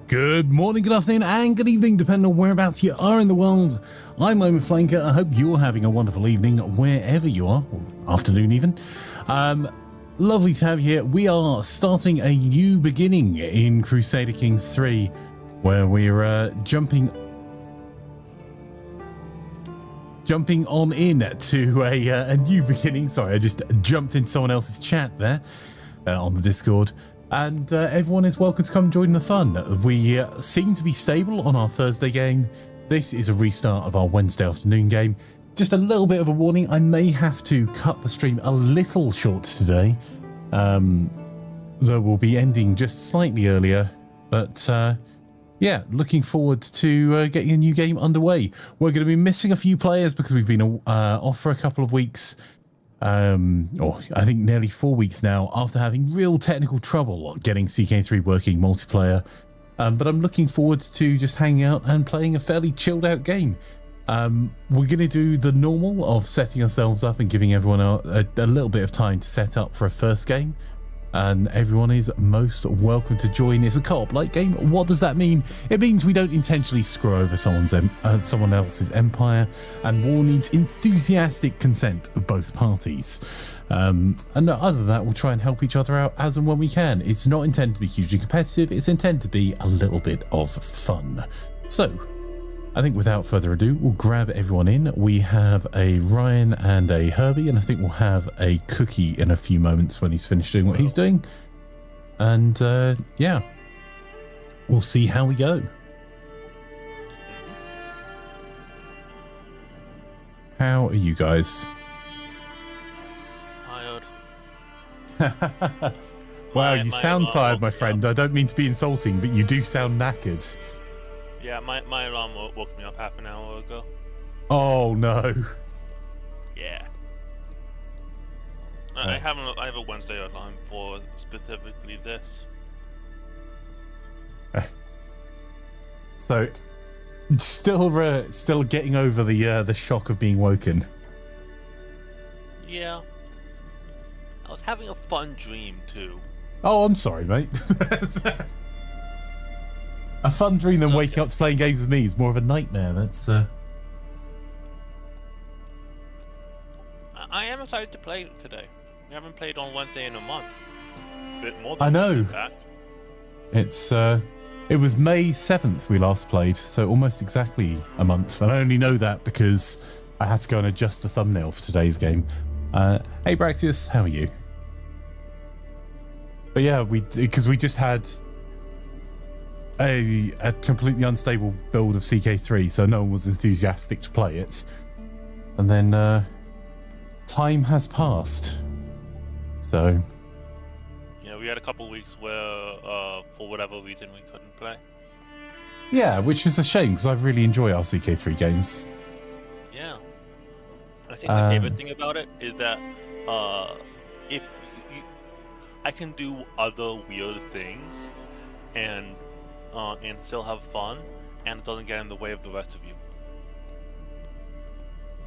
Good morning, good afternoon, and good evening, depending on whereabouts you are in the world. I'm Imaflanker. I hope you're having a wonderful evening wherever you are, or afternoon even. Lovely to have you here. We are starting a new beginning in Crusader Kings III, where we're jumping on in to a new beginning. Sorry, I just jumped in someone else's chat there on the Discord. And everyone is welcome to come join the fun. We seem to be stable on our Thursday game. This is a restart of our Wednesday afternoon game. Just a little bit of a warning, I may have to cut the stream a little short today. That will be ending just slightly earlier. But yeah, looking forward to getting a new game underway. We're going to be missing a few players because we've been off for a couple of weeks. Or I think nearly 4 weeks now, after having real technical trouble getting CK3 working multiplayer. But I'm looking forward to just hanging out and playing a fairly chilled out game. We're going to do the normal of setting ourselves up and giving everyone a little bit of time to set up for a first game. And everyone is most welcome to join. It's a co-op-like game. What does that mean? It means we don't intentionally screw over someone else's empire, and war needs enthusiastic consent of both parties. And other than that, we'll try and help each other out as and when we can. It's not intended to be hugely competitive. It's intended to be a little bit of fun. So, I think without further ado, we'll grab everyone in. We have a Ryan and a Herbie, and I think we'll have a Cookie in a few moments when he's finished doing what he's doing. And yeah, we'll see how we go. How are you guys? Tired. Wow, you sound tired, my friend. I don't mean to be insulting, but you do sound knackered. Yeah, my alarm woke me up half an hour ago. Oh no. Yeah. I have a Wednesday alarm for specifically this. So, still getting over the shock of being woken. Yeah. I was having a fun dream too. Oh, I'm sorry, mate. A fun dream than waking up to playing games with me is more of a nightmare. That's I am excited to play today. We haven't played on Wednesday in a month. A bit more than I know. That. It's it was May 7th we last played, so almost exactly a month. And I only know that because I had to go and adjust the thumbnail for today's game. Hey Braxius, how are you? But yeah, because we just had a completely unstable build of CK3, so no one was enthusiastic to play it. And then time has passed. So yeah, we had a couple weeks where for whatever reason we couldn't play. Yeah, which is a shame because I really enjoy our CK3 games. Yeah. I think the favorite thing about it is that if I can do other weird things and still have fun, and it doesn't get in the way of the rest of you.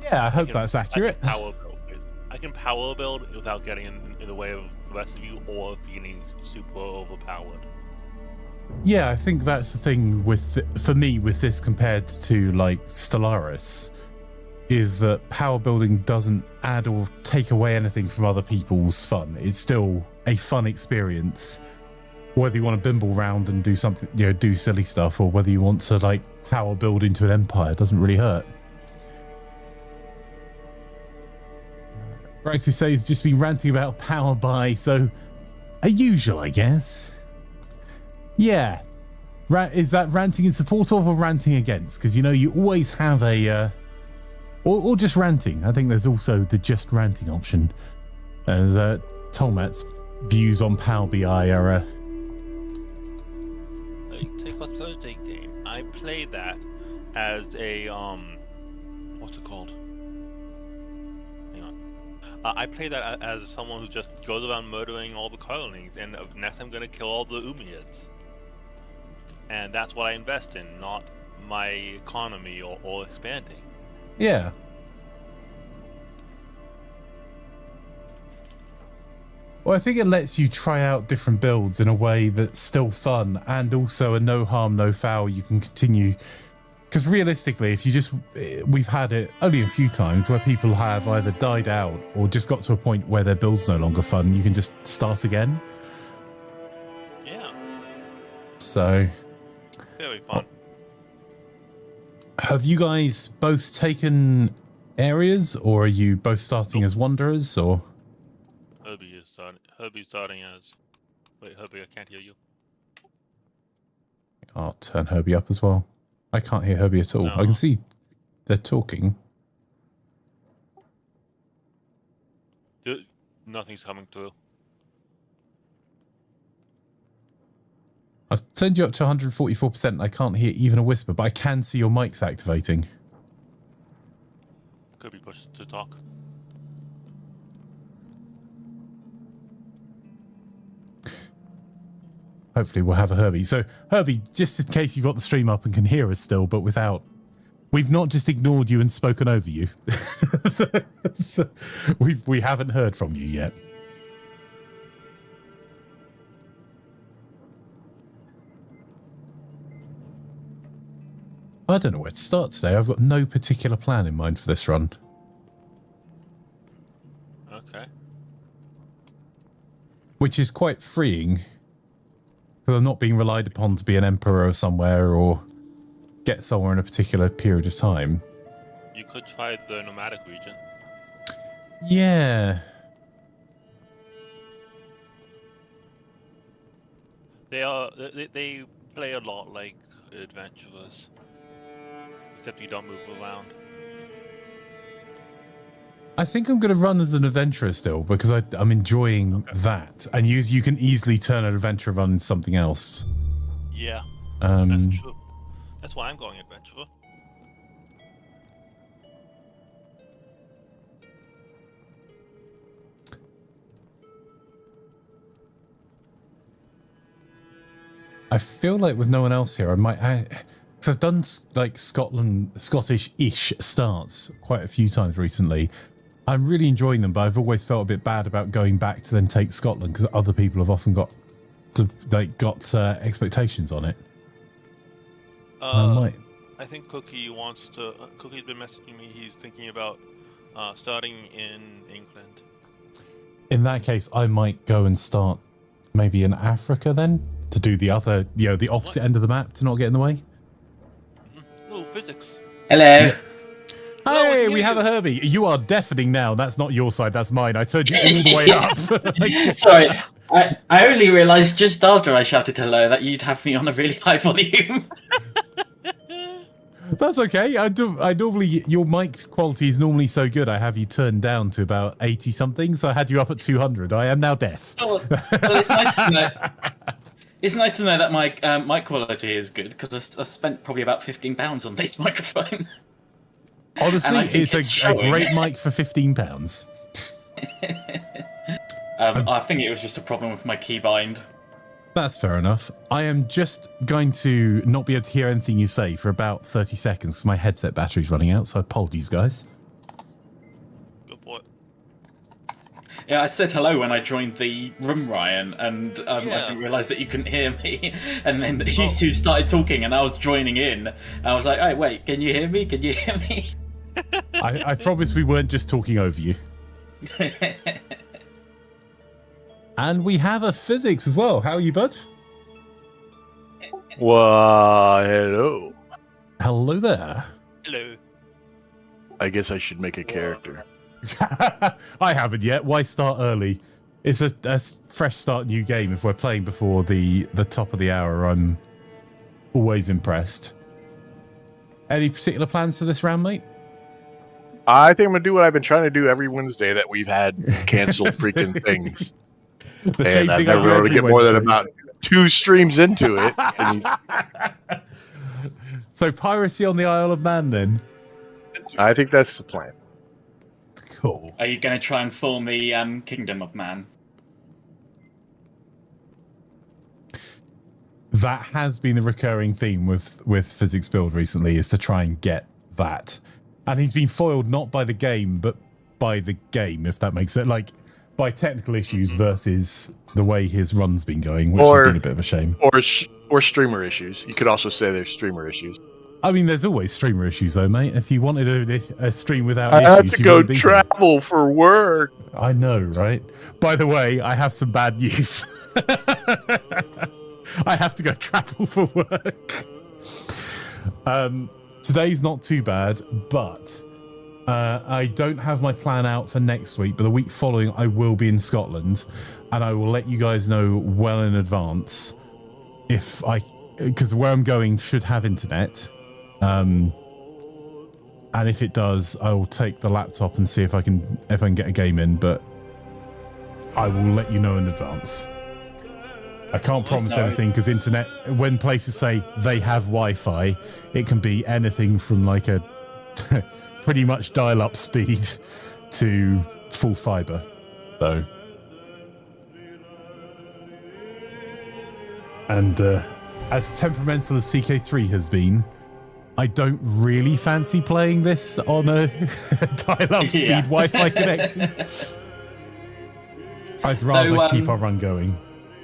Yeah, I hope that's accurate. I can power build without getting in the way of the rest of you or feeling super overpowered. Yeah, I think that's the thing for me with this compared to like Stellaris, is that power building doesn't add or take away anything from other people's fun. It's still a fun experience. Whether you want to bimble round and do something, do silly stuff, or whether you want to like power build into an empire, doesn't really hurt. Braxy says just been ranting about power buy, so a usual, I guess. Yeah, is that ranting in support of or ranting against? Because you always have a, or just ranting. I think there's also the just ranting option. As Tolmat's views on Power BI are. Take a Thursday game. I play that as a what's it called? Hang on. I play that as someone who just goes around murdering all the colonies, and next I'm gonna kill all the Umayyads. And that's what I invest in, not my economy or expanding. Yeah. Well, I think it lets you try out different builds in a way that's still fun and also a no harm, no foul. You can continue. Because realistically, if you just, we've had it only a few times where people have either died out or just got to a point where their build's no longer fun. You can just start again. Yeah. So. Very fun. Have you guys both taken areas, or are you both starting as wanderers, or? Herbie's starting as. Wait, Herbie, I can't hear you. I'll turn Herbie up as well. I can't hear Herbie at all. No. I can see they're talking. Nothing's coming through. I've turned you up to 144%. I can't hear even a whisper, but I can see your mics activating. Could be pushed to talk. Hopefully we'll have a Herbie. So, Herbie, just in case you've got the stream up and can hear us still, but without... We've not just ignored you and spoken over you. So we haven't heard from you yet. I don't know where to start today. I've got no particular plan in mind for this run. Okay. Which is quite freeing. Because I'm not being relied upon to be an emperor of somewhere or get somewhere in a particular period of time. You could try the nomadic region. Yeah. They play a lot like adventurers. Except you don't move around. I think I'm going to run as an adventurer still because I'm enjoying that. And you can easily turn an adventurer run into something else. Yeah, that's true. That's why I'm going adventurer. I feel like with no one else here, I might... Because I've done like Scottish-ish starts quite a few times recently. I'm really enjoying them, but I've always felt a bit bad about going back to then take Scotland because other people have often got expectations on it. I think Cookie's been messaging me. He's thinking about starting in England. In that case, I might go and start maybe in Africa then to do the other, the opposite end of the map to not get in the way. Oh, physics. Hello. Yeah. Hey, we have a Herbie. You are deafening now. That's not your side, that's mine. I turned you all the way up. Sorry, I only realised just after I shouted hello that you'd have me on a really high volume. That's okay. I normally, your mic quality is normally so good. I have you turned down to about 80 something, so I had you up at 200. I am now deaf. Well, it's nice to know. It's nice to know that my mic quality is good because I spent probably about £15 on this microphone. Honestly, it's a great mic for £15. I think it was just a problem with my keybind. That's fair enough. I am just going to not be able to hear anything you say for about 30 seconds because my headset battery's running out, so apologies, guys. Go for it. Yeah, I said hello when I joined the room, Ryan, and I didn't realise that you couldn't hear me. And then you two started talking, and I was joining in. And I was like, "Oh, wait, can you hear me? Can you hear me?" I promise we weren't just talking over you. And we have a physics as well. How are you, bud? Well, hello. Hello there. Hello. I guess I should make a character. I haven't yet. Why start early? It's a fresh start new game. If we're playing before the top of the hour, I'm always impressed. Any particular plans for this round, mate? I think I'm going to do what I've been trying to do every Wednesday that we've had canceled freaking things. The same I've thing I never do been able to every get more than Wednesday. about 2 streams into it. And So piracy on the Isle of Man, then? I think that's the plan. Cool. Are you going to try and form the Kingdom of Man? That has been the recurring theme with Physics Build recently, is to try and get that. And he's been foiled not by the game, but by the game, if that makes it. Like, by technical issues versus the way his run's been going, which Or- has been a bit of a shame. Or streamer issues. You could also say there's streamer issues. I mean, there's always streamer issues, though, mate. If you wanted a stream without I issues, have to you go wouldn't be here. travel for work. I know, right? By the way, I have some bad news. I have to go travel for work. Today's not too bad, but I don't have my plan out for next week, but the week following I will be in Scotland, and I will let you guys know well in advance because where I'm going should have internet. And if it does, I will take the laptop and see if I can get a game in, but I will let you know in advance. I can't promise anything because internet, when places say they have Wi-Fi, it can be anything from like a pretty much dial-up speed to full fiber. So, and as temperamental as CK3 has been, I don't really fancy playing this on a dial-up speed Wi-Fi connection. I'd rather keep our run going.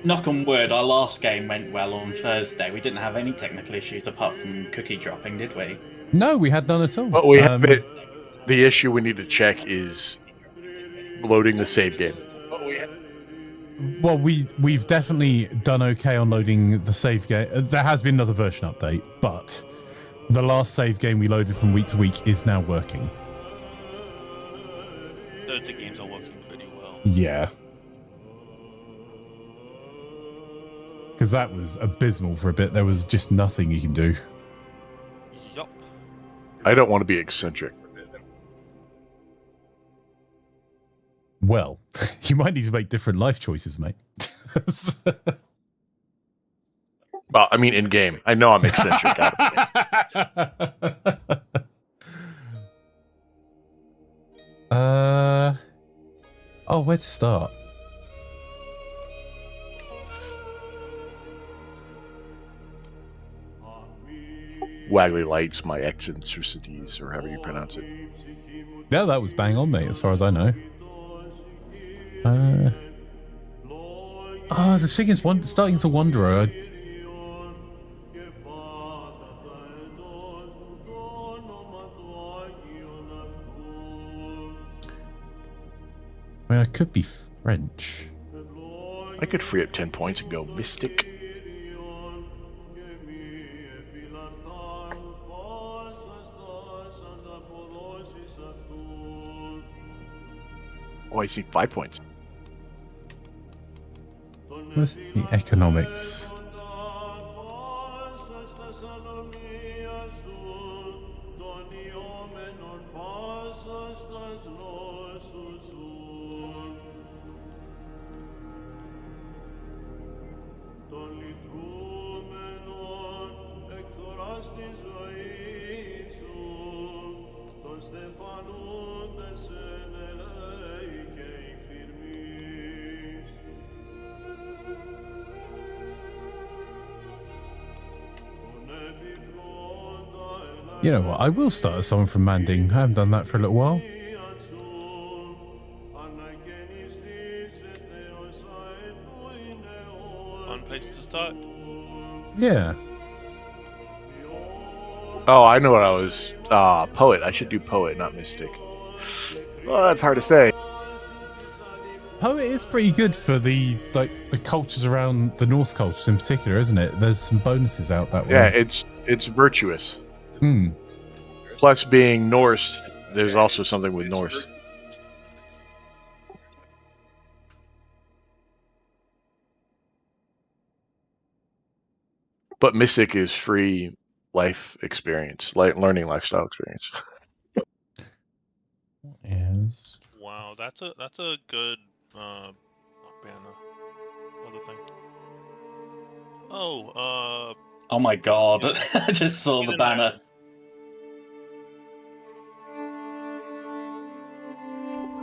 Knock on wood, our last game went well on Thursday. We didn't have any technical issues apart from cookie dropping, did we? No, we had none at all. But we have it. The issue we need to check is loading the save game. Well, we've definitely done okay on loading the save game. There has been another version update, but the last save game we loaded from week to week is now working. Those two games are working pretty well. Yeah. Because that was abysmal for a bit. There was just nothing you can do. Yup. I don't want to be eccentric. Well, you might need to make different life choices, mate. Well, I mean, in game. I know I'm eccentric. Oh, where to start? Waggly lights, my eccentricities, or however you pronounce it. Yeah, that was bang on, mate, as far as I know. The thing is, starting to wonder. I mean, I could be French. I could free up 10 points and go Mystic. Oh, I see 5 points. What's the economics? You know what? I will start a song from Manding. I haven't done that for a little while. One place to start. Yeah. Oh, I know what I was. Poet. I should do Poet, not Mystic. Well, that's hard to say. Poet is pretty good for the cultures around the Norse cultures in particular, isn't it? There's some bonuses out that way. Yeah, it's virtuous. Hmm. Plus, being Norse, there's also something with Norse. But Mystic is free life experience, like learning lifestyle experience. Yes. Wow, that's a good banner. Other thing. Oh, Oh my god, I just saw the banner.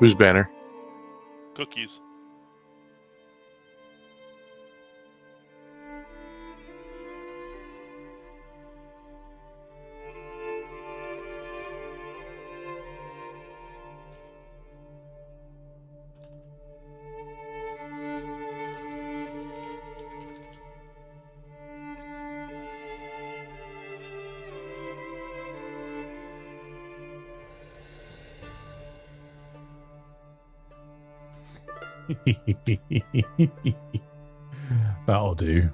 Whose banner? cookies. That'll do.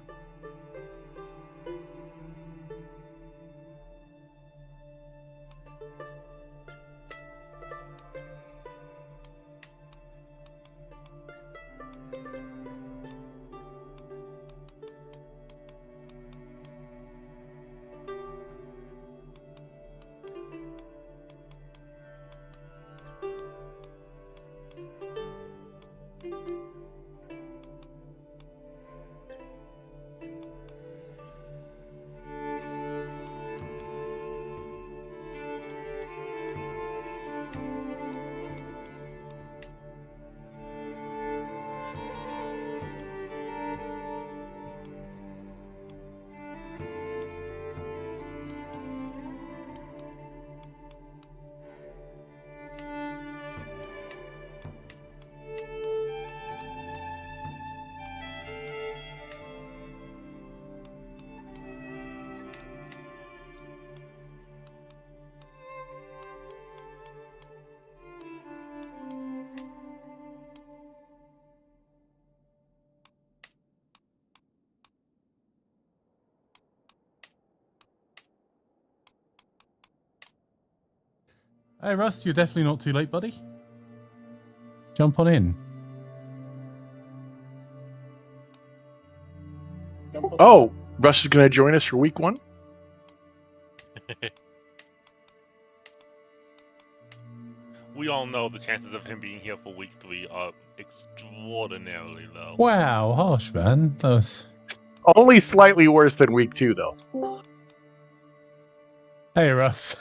Hey, Russ, you're definitely not too late, buddy. Jump on in. Oh, Russ is going to join us for week 1? We all know the chances of him being here for week 3 are extraordinarily low. Wow, harsh, man. That was... Only slightly worse than week 2, though. Hey, Russ.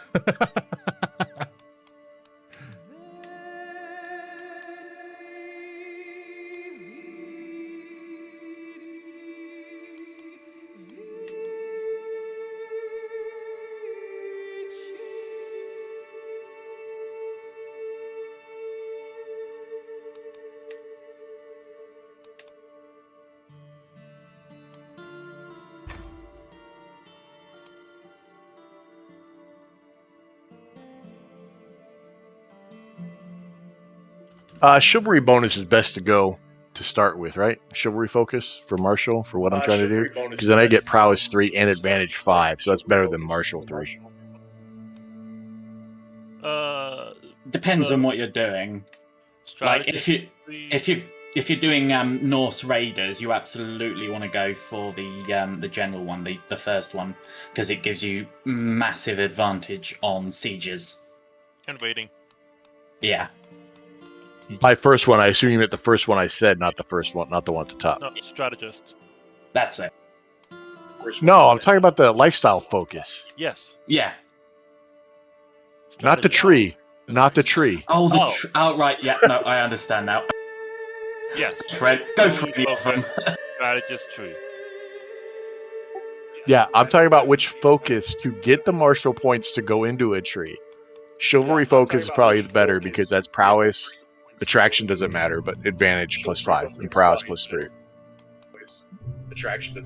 Chivalry bonus is best to go to start with, right? Chivalry focus for Martial for what I'm trying to do. Because then I get Prowess 3 and Advantage 5, so that's better than Martial 3. Depends on what you're doing. Like if you're doing Norse Raiders, you absolutely want to go for the general one, the first one, because it gives you massive advantage on sieges and raiding. Yeah. My first one, I assume you meant the first one I said, not the first one, not the one at the top. No, strategist. That's it. No, I'm talking about the lifestyle focus. Yes. Yeah. Not the tree. Not the tree. Oh, right. Yeah. No, I understand now. Yes. Go for any of them. Strategist tree. Yeah, I'm talking about which focus to get the martial points to go into a tree. Chivalry focus is probably better because that's prowess. Attraction doesn't matter, but advantage +5 and prowess +3.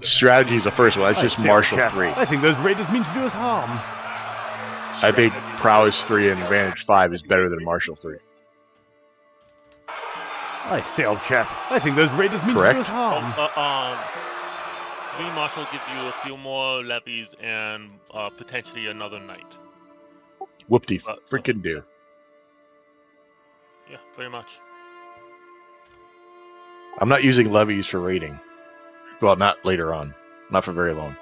Strategy is the first one. That's just martial 3. I think those raiders mean to do us harm. I think prowess 3 and advantage 5 is better than martial 3. I say, old chap, I think those raiders mean to do us harm. 3 martial gives you a few more levies and potentially another knight. Whoop-de freaking do. Yeah, very much. I'm not using levies for raiding. Well, not later on. Not for very long.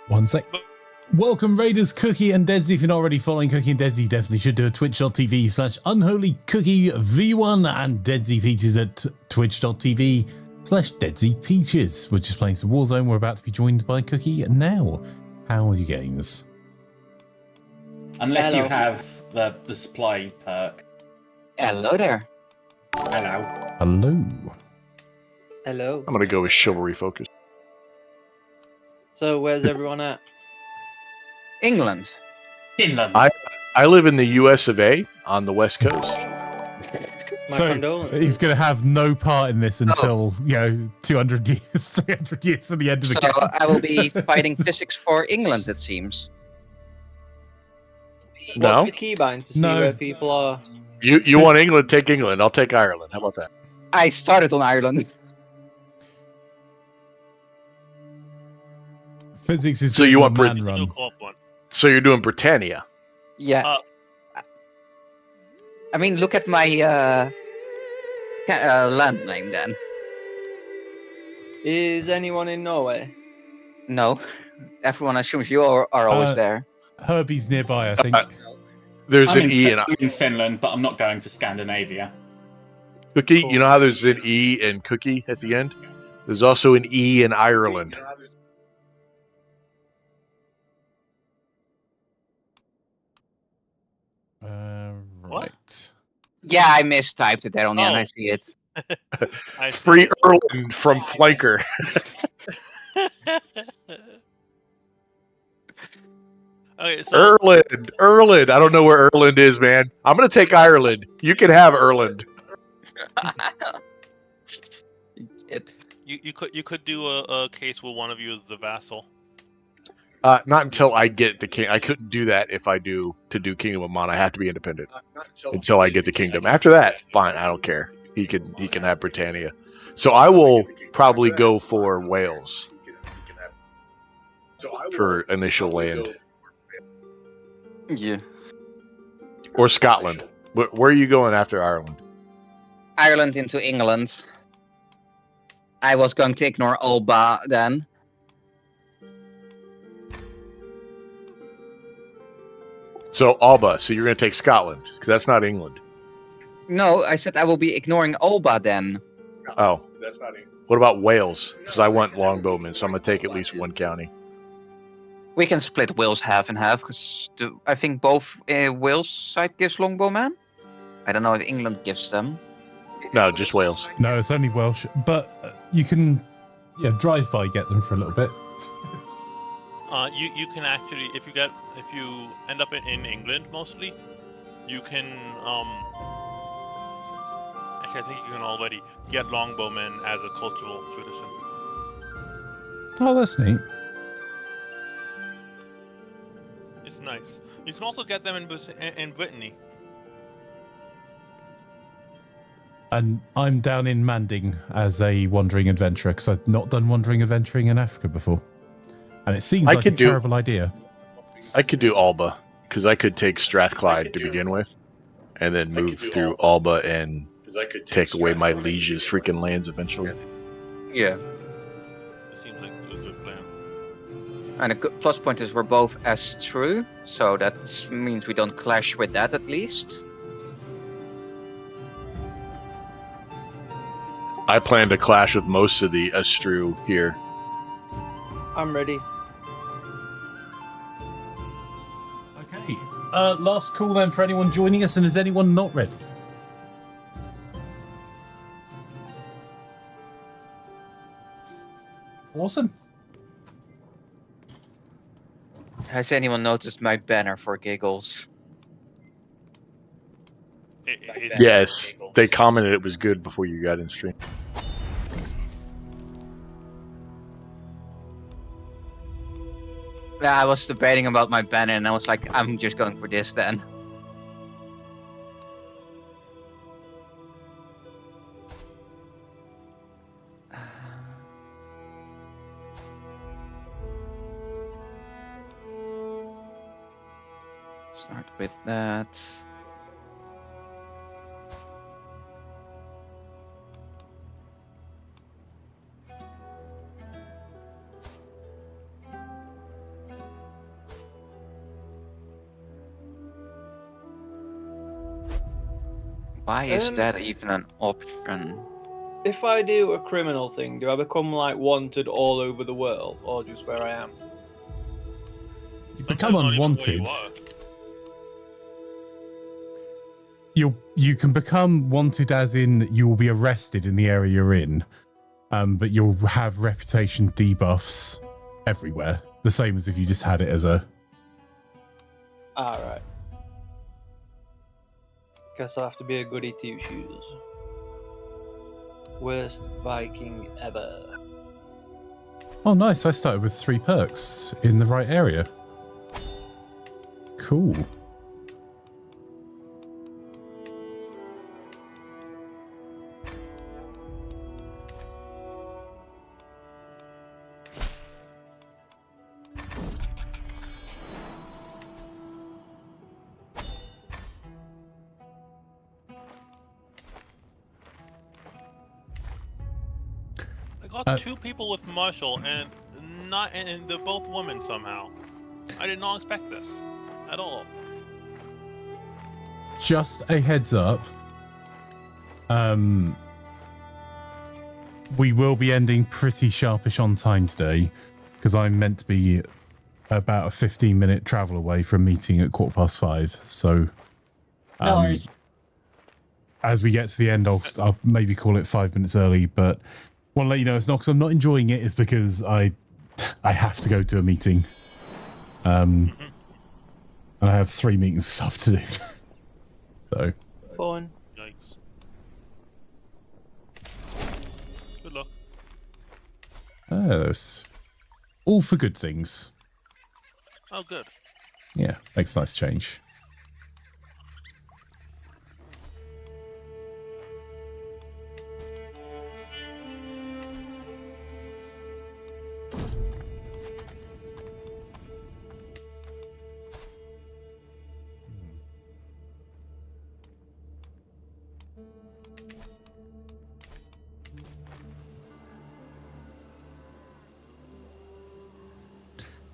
One sec. Welcome, Raiders, Cookie and Deadsy. If you're not already following Cookie and Deadsy, you definitely should do a twitch.tv/unholycookie_v1 and Deadsy Peaches at twitch.tv/Deadsy Peaches. We're just playing some Warzone. We're about to be joined by Cookie now. How are your games? Unless you have the supply perk. Hello there. Hello. Hello. Hello. I'm going to go with chivalry focus. So where's everyone at? England. Finland. I live in the US of A on the West Coast. So he's going to have no part in this until, 200 years, 300 years from the end of the game. So I will be fighting physics for England, it seems. No. What's the keybind to see No. where people are? You want England? Take England. I'll take Ireland. How about that? I started on Ireland. Physics is So doing you the want man No run. co-op one. So you're doing Britannia. Yeah. I mean, look at my land name then. Is anyone in Norway? No, everyone assumes you are always there. Herbie's nearby, I think. There's I'm an E in in Finland, but I'm not going for Scandinavia. Cookie. Cool. You know how there's an E in Cookie at the end? There's also an E in Ireland. Right. Yeah, I mistyped it there on the end. Oh. I see it. I see. Free Ireland from Flanker. Okay, so Ireland. I don't know where Ireland is, man. I'm gonna take Ireland. You can have Ireland. you could do a case where one of you is the vassal. Not until I get the king. I couldn't do that if I do Kingdom of Mon. I have to be independent until I get the kingdom. After that, fine. I don't care. He can have Britannia. So I will probably go for Wales for initial land, Yeah. or Scotland. Where are you going after Ireland? Ireland into England. I was going to ignore Alba then. So Alba. So you're going to take Scotland because that's not England. No, I said I will be ignoring Alba then. Oh, that's not England. What about Wales? Because I want longbowmen, so I'm going to take at least one county. We can split Wales half and half because I think both Wales side gives longbowmen. I don't know if England gives them. No, just Wales. No, it's only Welsh, but you can, drive by get them for a little bit. You can actually, if you end up in England mostly, you can actually I think you can already get longbowmen as a cultural tradition. Oh, that's neat. It's nice. You can also get them in Brittany. And I'm down in Manding as a wandering adventurer because I've not done wandering adventuring in Africa before. And it seems like a terrible idea. I could do Alba because I could take Strathclyde to begin with and then move through Alba and take away my liege's freaking lands eventually. Yeah. It seems like a good plan. And a good plus point is we're both as true, so that means we don't clash with that at least. I plan to clash with most of the Estru here. I'm ready. Okay. Last call then for anyone joining us, and is anyone not ready? Awesome. Has anyone noticed my banner for giggles? Yes, they commented it was good before you got in stream. Yeah, I was debating about my banner and I was like, I'm just going for this then. Start with that. Why is that even an option? If I do a criminal thing, do I become like wanted all over the world, or just where I am? You become unwanted. You can become wanted as in you will be arrested in the area you're in, but you'll have reputation debuffs everywhere. The same as if you just had it as a... Alright. Guess I'll have to be a goody two shoes. Worst Viking ever. Oh, nice. I started with 3 perks in the right area. Cool. got two people with Marshall, and they're both women somehow. I did not expect this at all. Just a heads up. We will be ending pretty sharpish on time today because I'm meant to be about a 15-minute travel away from a meeting at 5:15. So, No worries. as we get to the end, I'll maybe call it 5 minutes early. But want to let you know it's not because I'm not enjoying it. It's because I have to go to a meeting. And I have 3 meetings this afternoon. So. Fun. Yikes. Good luck. That's all for good things. Oh, good. Yeah, makes a nice change.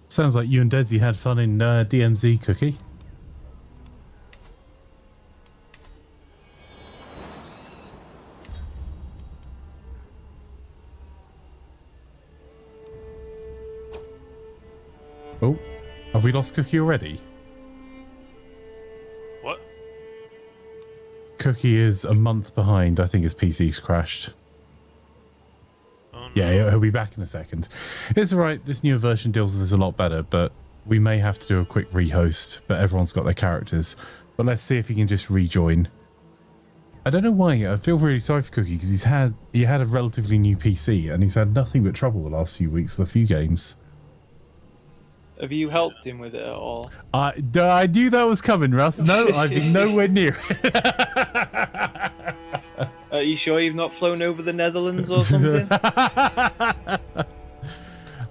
Sounds like you and Desi had fun in DMZ, Cookie. Oh, have we lost Cookie already? What? Cookie is a month behind. I think his PC's crashed. Oh, no. Yeah, he'll be back in a second. It's alright, this newer version deals with this a lot better, but we may have to do a quick rehost, but everyone's got their characters. But let's see if he can just rejoin. I don't know why, I feel really sorry for Cookie, because he had a relatively new PC, and he's had nothing but trouble the last few weeks with a few games. Have you helped him with it at all? I knew that was coming, Russ. No, I've been nowhere near it. Are you sure you've not flown over the Netherlands or something?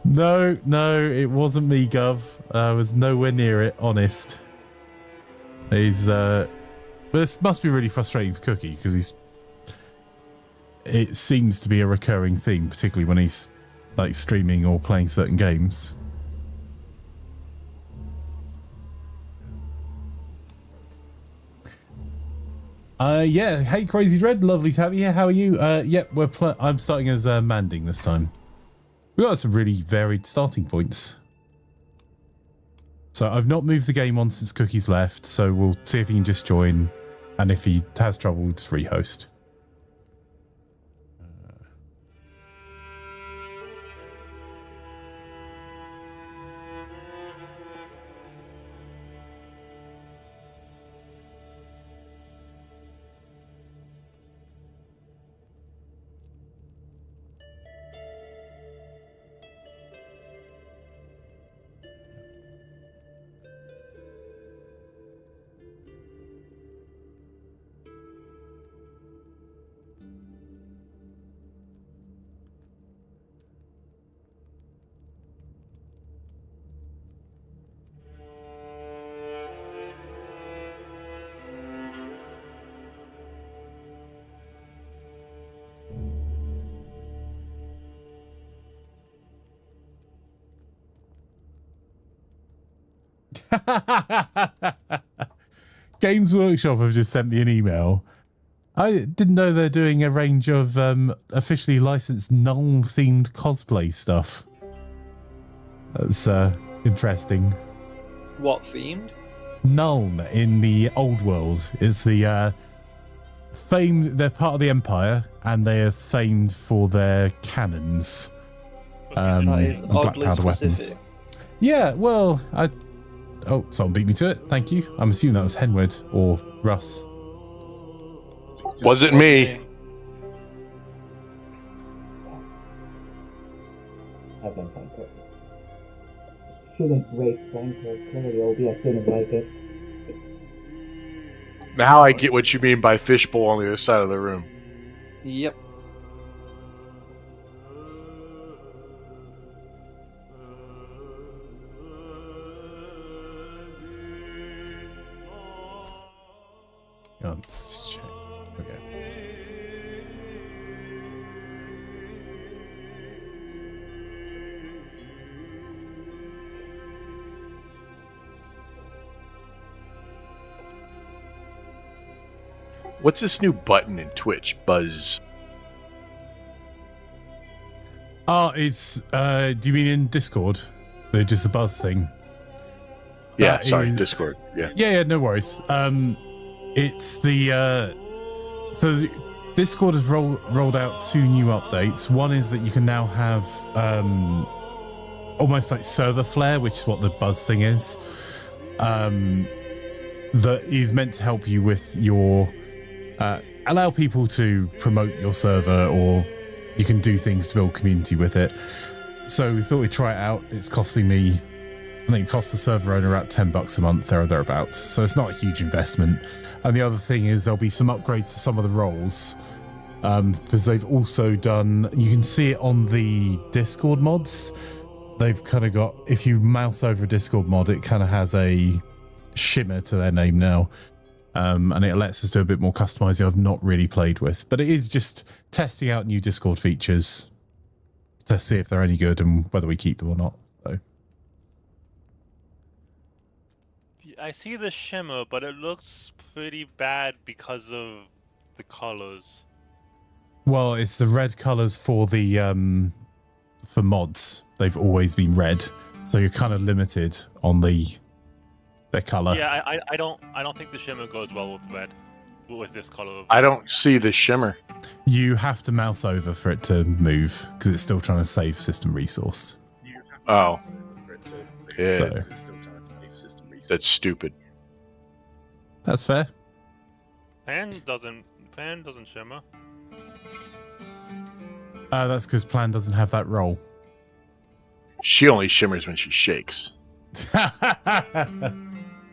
No, it wasn't me, Gov. I was nowhere near it, honest. But this must be really frustrating for Cookie, because it seems to be a recurring theme, particularly when he's like streaming or playing certain games. Yeah. Hey, Crazy Dread, lovely to have you here. How are you? Yep, I'm starting as Manding this time. We've got some really varied starting points. So I've not moved the game on since Cookie's left, so we'll see if he can just join, and if he has trouble, we'll just rehost. Games Workshop have just sent me an email. I didn't know they're doing a range of officially licensed null-themed cosplay stuff. That's interesting. What themed? Null in the old world. It's the famed. They're part of the Empire, and they are famed for their cannons, black powder weapons. Yeah, well, oh, someone beat me to it. Thank you. I'm assuming that was Henwood or Russ. Wasn't me. Shouldn't break Franco. Clearly, OBS didn't like it. Now I get what you mean by fishbowl on the other side of the room. Yep. Let's check. Okay. What's this new button in Twitch? Buzz. Oh, it's do you mean in Discord? Just the buzz thing. Yeah, sorry, Discord. Yeah. Yeah, no worries. It's the so Discord has rolled out 2 new updates. One is that you can now have almost like server flare, which is what the buzz thing is. That is meant to help you with your allow people to promote your server, or you can do things to build community with it. So we thought we'd try it out. It's costing me, I think it costs the server owner about $10 a month there or thereabouts. So it's not a huge investment. And the other thing is there'll be some upgrades to some of the roles, because they've also done, you can see it on the Discord mods. They've kind of got, if you mouse over a Discord mod, it kind of has a shimmer to their name now. And it lets us do a bit more customizing I've not really played with. But it is just testing out new Discord features to see if they're any good and whether we keep them or not. So I see the shimmer, but it looks pretty bad because of the colors. well, it's the red colors for the for mods. They've always been red, so you're kind of limited on their color. Yeah, I don't think the shimmer goes well with red, with this color. I don't see the shimmer. You have to mouse over for it to move because it's still trying to save system resource. Oh. Yeah. So That's stupid. that's fair. Plan doesn't shimmer. That's because Plan doesn't have that role. She only shimmers when she shakes.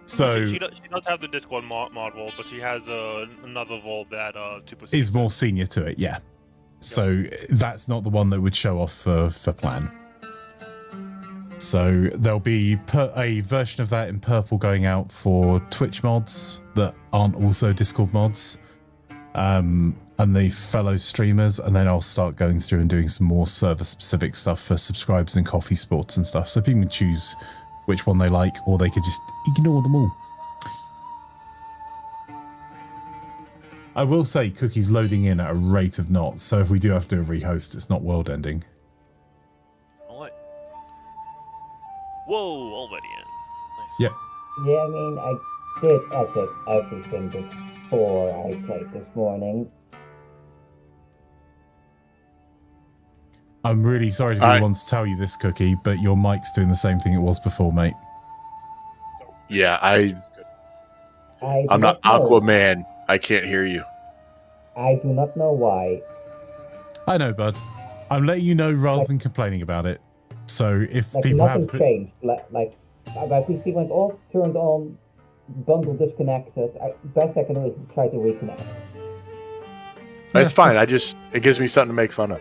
So She does have the Discord mod role, but she has another role that 2%. is more senior to it, yeah. So that's not the one that would show off for Plan. So there'll be a version of that in purple going out for Twitch mods that aren't also Discord mods, and the fellow streamers, and then I'll start going through and doing some more server-specific stuff for subscribers and coffee sports and stuff, so people can choose which one they like, or they could just ignore them all. I will say Cookie's loading in at a rate of knots, so if we do have to do a rehost, it's not world-ending. Alright. Whoa, already in. Nice. Yeah. Yeah, I mean, I did edit everything before I played this morning. I'm really sorry to be the one to tell you this, Cookie, but your mic's doing the same thing it was before, mate. Yeah, I'm do not know. Aquaman. I can't hear you. I do not know why. I know, bud. I'm letting you know rather than complaining about it. So if Like, people nothing have... changed. My PC went off, turned on, bundle disconnected. Best I can do is try to reconnect. That's fine. It gives me something to make fun of.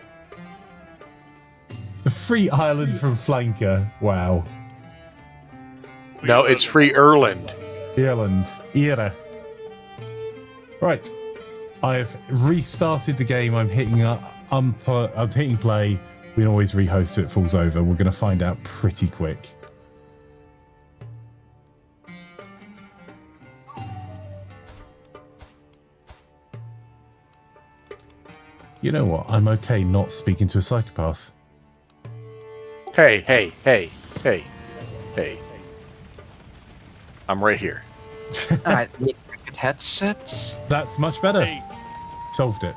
The free island from Flanker. Wow. No, it's free Ireland. Ireland. Era. Right. I've restarted the game. I'm hitting I'm hitting play. We can always rehost so it falls over. We're going to find out pretty quick. You know what? I'm okay not speaking to a psychopath. Hey. I'm right here. Alright, reconnected headsets. That's much better. Hey, Solved it.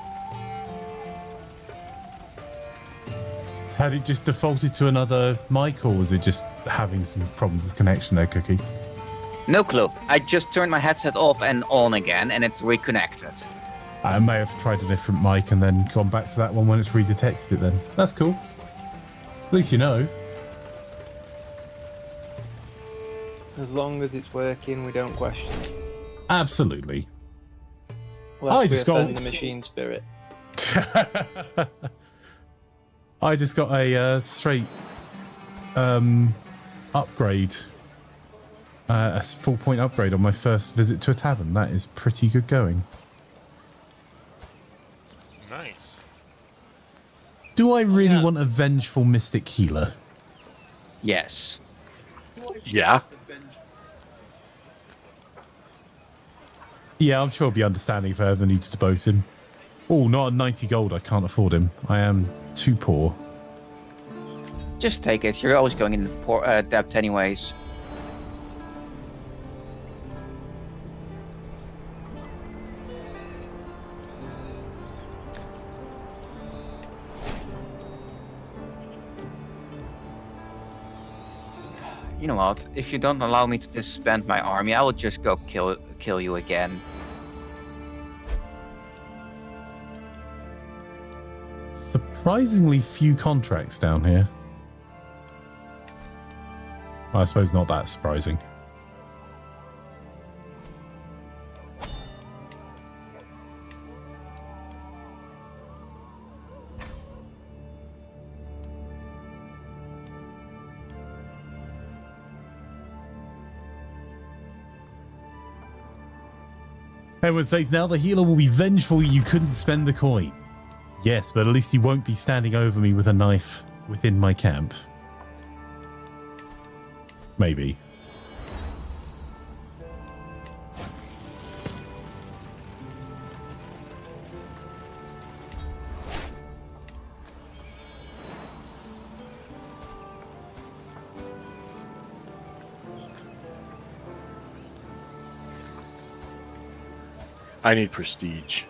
Had it just defaulted to another mic, or was it just having some problems with connection there, Cookie? No clue. I just turned my headset off and on again, and it's reconnected. I may have tried a different mic and then gone back to that one when it's redetected it then. That's cool. At least you know. As long as it's working, we don't question it. Absolutely. Lest I we just got- offend the machine spirit. I just got a straight upgrade. A full point upgrade on my first visit to a tavern. That is pretty good going. nice. Do I really Yeah. want a vengeful mystic healer? Yes. Yeah. Yeah, I'm sure he'll be understanding if I ever needed to boat him. Oh, not 90 gold. I can't afford him. I am too poor. Just take it. You're always going in debt anyways. You know what? If you don't allow me to disband my army, I will just go kill you again. Surprisingly few contracts down here. Well, I suppose not that surprising. Edward says, now the healer will be vengeful you couldn't spend the coin. Yes, but at least he won't be standing over me with a knife within my camp. Maybe. I need prestige.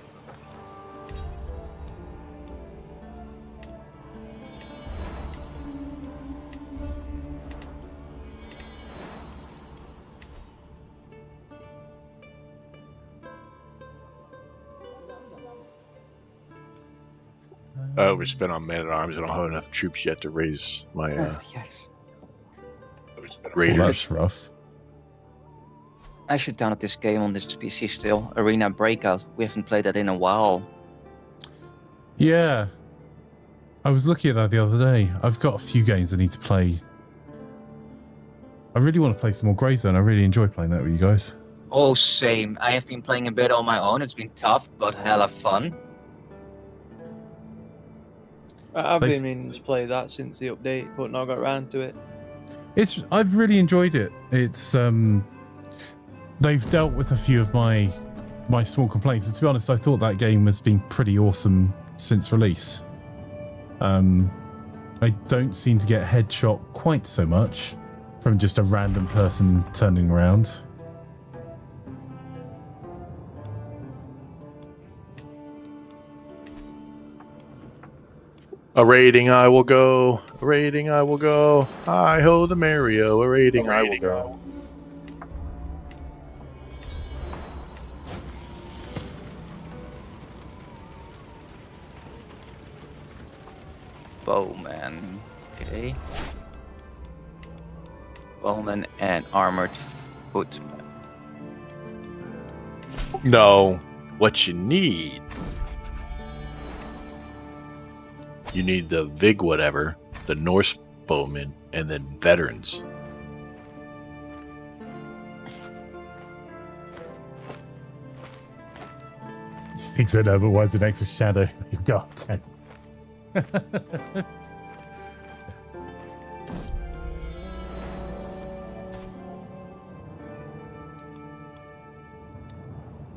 We spent on man-at-arms. I don't have enough troops yet to raise my yes. raiders. Well, that's rough. I should download this game on this PC still. Arena Breakout. We haven't played that in a while. Yeah. I was looking at that the other day. I've got a few games I need to play. I really want to play some more Grey Zone. I really enjoy playing that with you guys. Oh, same. I have been playing a bit on my own. It's been tough, but hella fun. I've been meaning to play that since the update, but not got around to it. I've really enjoyed it. It's they've dealt with a few of my small complaints. And to be honest, I thought that game has been pretty awesome since release. I don't seem to get headshot quite so much from just a random person turning around. A raiding I will go. A raiding I will go. Hi ho the Mario. A raiding I will go. Bowman. Okay. Bowman and armored footman. No. What you need. You need the Vig whatever, the Norse bowmen, and then veterans. You think so? No, but why's an extra shadow? You've got 10.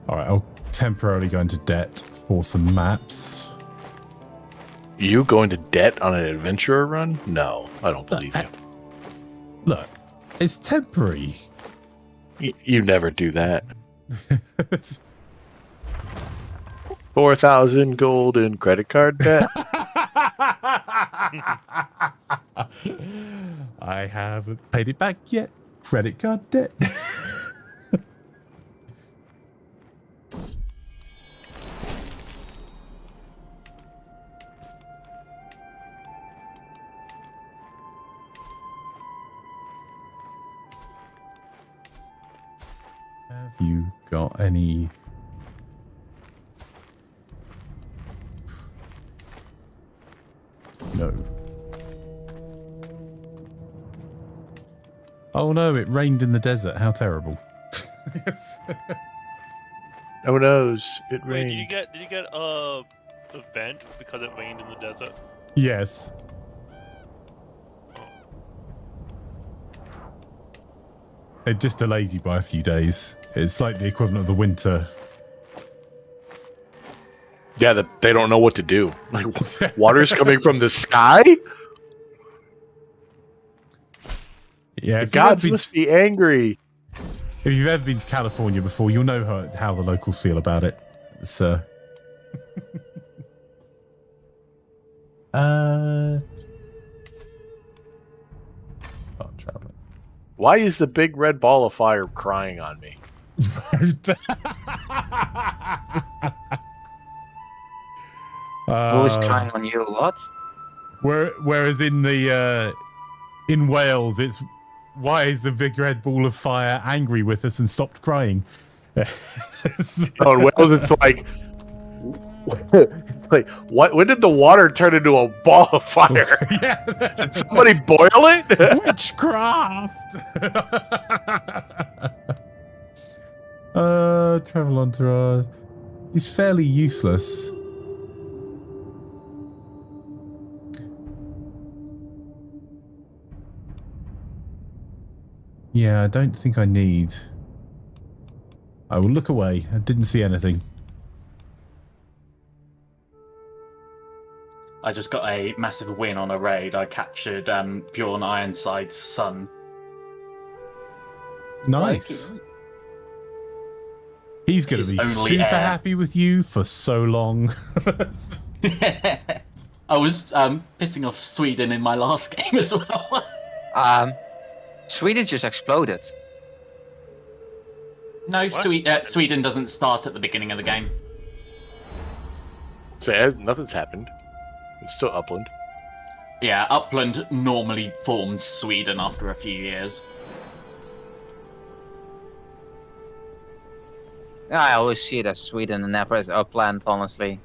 Alright, I'll temporarily go into debt for some maps. You go into debt on an adventurer run? No, I don't believe you. Look, it's temporary. You never do that. 4,000 gold in credit card debt? I haven't paid it back yet. Credit card debt. Have you got any? No. Oh no, it rained in the desert. How terrible. Yes. No one knows. It Wait, rained. did you get a vent because it rained in the desert? Yes. It just delays you by a few days. It's like the equivalent of the winter Yeah, they don't know what to do. Like, water's coming from the sky? Yeah, The gods must be angry. If you've ever been to California before, you'll know how the locals feel about it. So, traveling. Why is the big red ball of fire crying on me? Who is crying on you? What? Whereas in Wales, it's why is the big red ball of fire angry with us and stopped crying? Oh, in Wales, it's like what? When did the water turn into a ball of fire? Yeah. Did somebody boil it? Witchcraft. Travel entourage. He's fairly useless. Yeah, I don't think I need. I will look away. I didn't see anything. I just got a massive win on a raid. I captured Bjorn Ironside's son. Nice. He's going to be super happy with you for so long. I was pissing off Sweden in my last game as well. Sweden just exploded. No, Sweden doesn't start at the beginning of the game. So nothing's happened. It's still Upland. Yeah, Upland normally forms Sweden after a few years. I always see it as Sweden and never as Upland, honestly.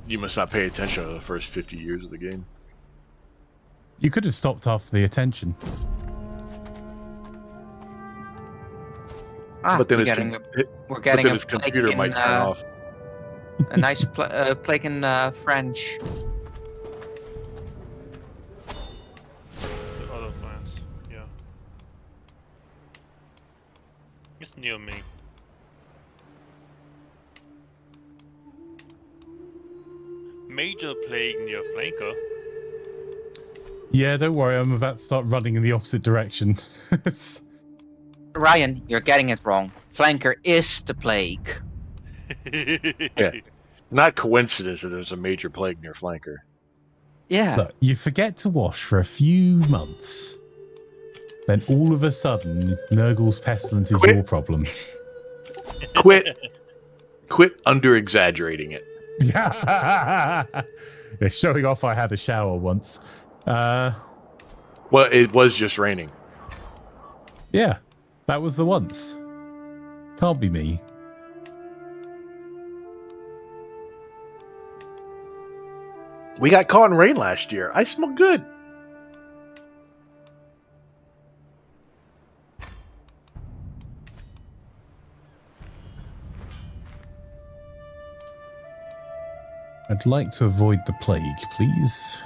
You must not pay attention to the first 50 years of the game. You could have stopped after the attention. But then we're getting his computer might turn off. A nice plague in French. The other plants, yeah. It's near me. Major plague near Flanker. Yeah, don't worry. I'm about to start running in the opposite direction. Ryan, you're getting it wrong. Flanker is the plague. Yeah. Not coincidence that there's a major plague near Flanker. Yeah. Look, you forget to wash for a few months. Then all of a sudden, Nurgle's pestilence is your problem. Quit under-exaggerating it. Yeah. Showing off I had a shower once. Well, it was just raining. Yeah, that was the once. Can't be me. We got caught in rain last year. I smell good. I'd like to avoid the plague, please.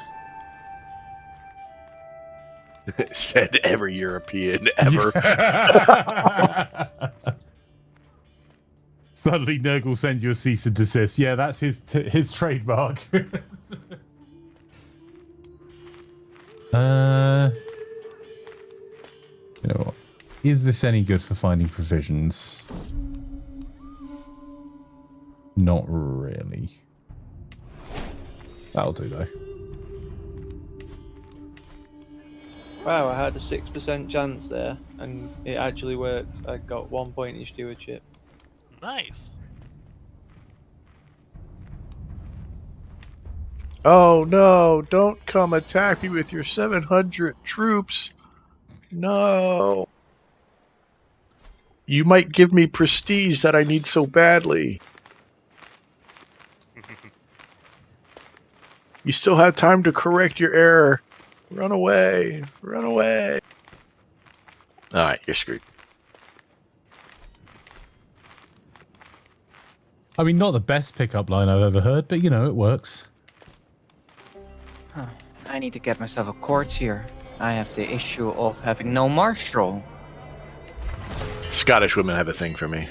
Said every European ever. Suddenly Nurgle sends you a cease and desist. Yeah, that's his trademark. You know what? Is this any good for finding provisions? Not really. That'll do though. Wow, I had a 6% chance there, and it actually worked. I got 1 point in stewardship. Nice. Oh no, don't come attack me with your 700 troops. No. You might give me prestige that I need so badly. You still have time to correct your error. Run away. Run away. Alright, you're screwed. I mean, not the best pickup line I've ever heard, but you know, it works. Huh. I need to get myself a courtier. I have the issue of having no marshal. Scottish women have a thing for me.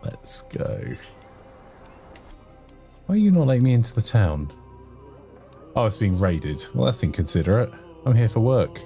Let's go. Why are you not letting me into the town? Oh, it's being raided. Well, that's inconsiderate. I'm here for work.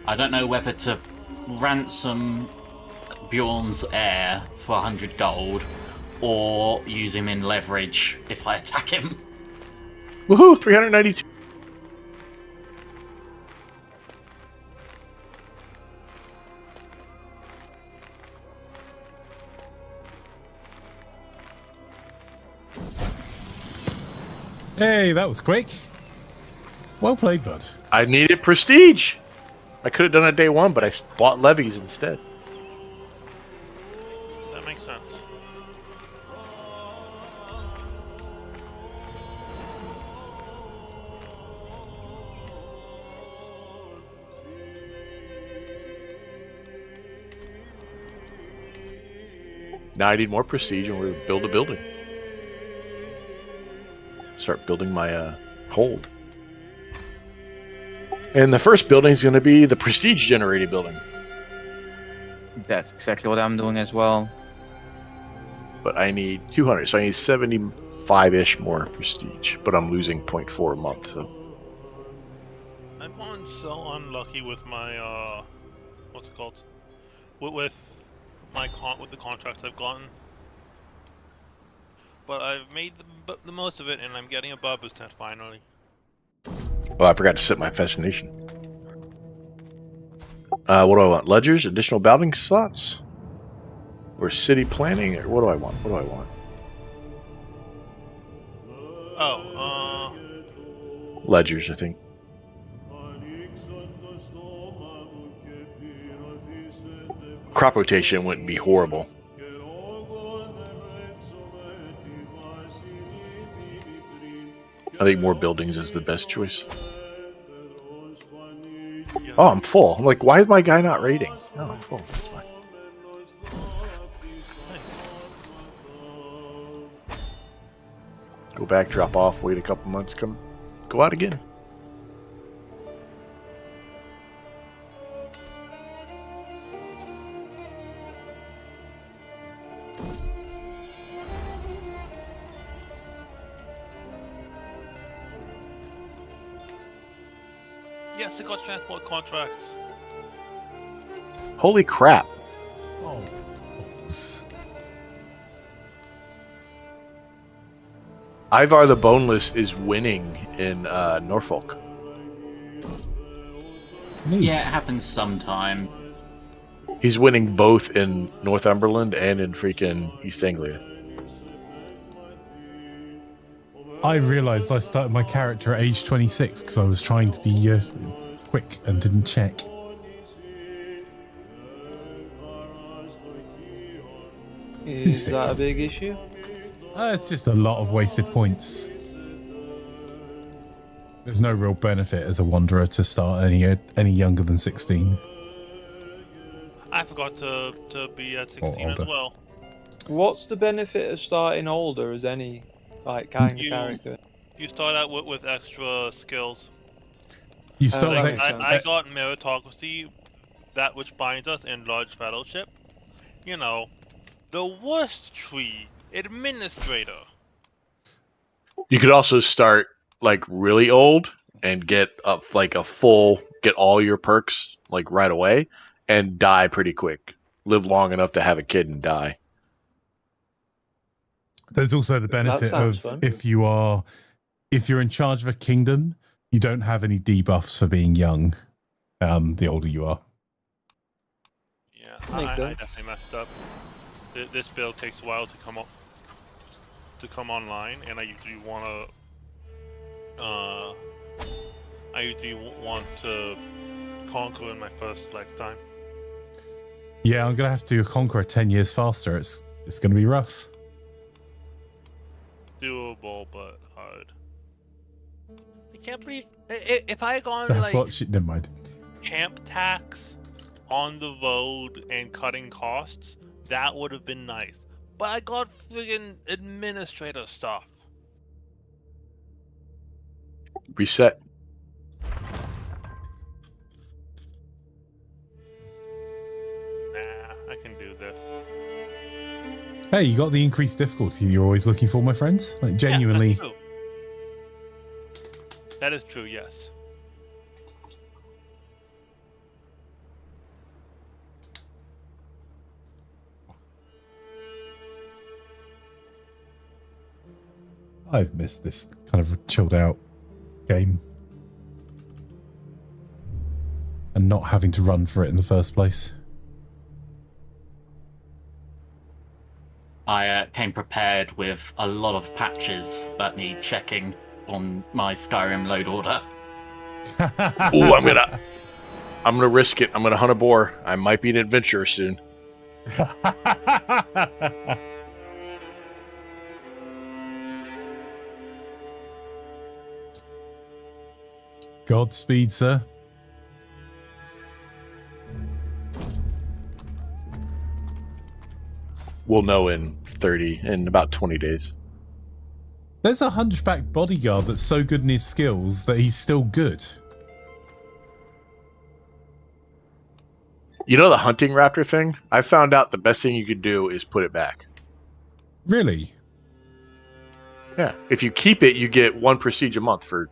I don't know whether to ransom Bjorn's heir for 100 gold or use him in leverage if I attack him. Woohoo! 392. Hey, that was quick. Well played, bud. I needed prestige. I could have done it day one, but I bought levies instead. That makes sense. Now I need more prestige and we'll build a building. Start building my hold. And the first building is going to be the prestige generated building. That's exactly what I'm doing as well. But I need 200, so I need 75-ish more prestige. But I'm losing 0.4 a month, so. I've gotten so unlucky with my what's it called? With the contracts I've gotten. But I've made the most of it, and I'm getting a Bubba's tent finally. Well, I forgot to set my fascination. What do I want? Ledgers, additional building slots, or city planning, or what do I want? What do I want? Oh, Ledgers, I think. Crop rotation wouldn't be horrible. I think more buildings is the best choice. Oh, I'm full. I'm like, why is my guy not raiding? No, I'm full. That's fine. Go back, drop off, wait a couple months, come, go out again. yes, I got transport contracts. Holy crap. Oh. Ivar the Boneless is winning in Norfolk. Yeah, it happens sometime. He's winning both in Northumberland and in freaking East Anglia. I realised I started my character at age 26 because I was trying to be quick and didn't check. Is that a big issue? It's just a lot of wasted points. There's no real benefit as a wanderer to start any younger than 16. I forgot to be at 16 as well. What's the benefit of starting older as any kind of character? You start out with extra skills. You start that with makes sense. I got meritocracy, that which binds us in large fellowship. You know, the worst tree, administrator. You could also start like really old and get up like a full, get all your perks like right away and die pretty quick. Live long enough to have a kid and die. There's also the benefit of fun. if you're in charge of a kingdom, you don't have any debuffs for being young. The older you are. Yeah, I definitely messed up. This build takes a while to come online, and I usually want to conquer in my first lifetime. Yeah, I'm gonna have to conquer 10 years faster. It's going to be rough. Doable, but hard. I can't believe if I had gone That's like what. Never mind. camp tax on the road and cutting costs, that would have been nice. But I got friggin' administrator stuff. Reset. Nah, I can do this. Hey, you got the increased difficulty you're always looking for, my friend. Like, genuinely. Yeah, that's true. That is true, yes. I've missed this kind of chilled out game. And not having to run for it in the first place. I came prepared with a lot of patches that need checking on my Skyrim load order. Oh, I'm gonna risk it. I'm gonna hunt a boar. I might be an adventurer soon. Godspeed, sir. We'll know in about 20 days. There's a hunchback bodyguard that's so good in his skills that he's still good. You know the hunting raptor thing? I found out the best thing you could do is put it back. Really? Yeah. If you keep it, you get 1 prestige a month for,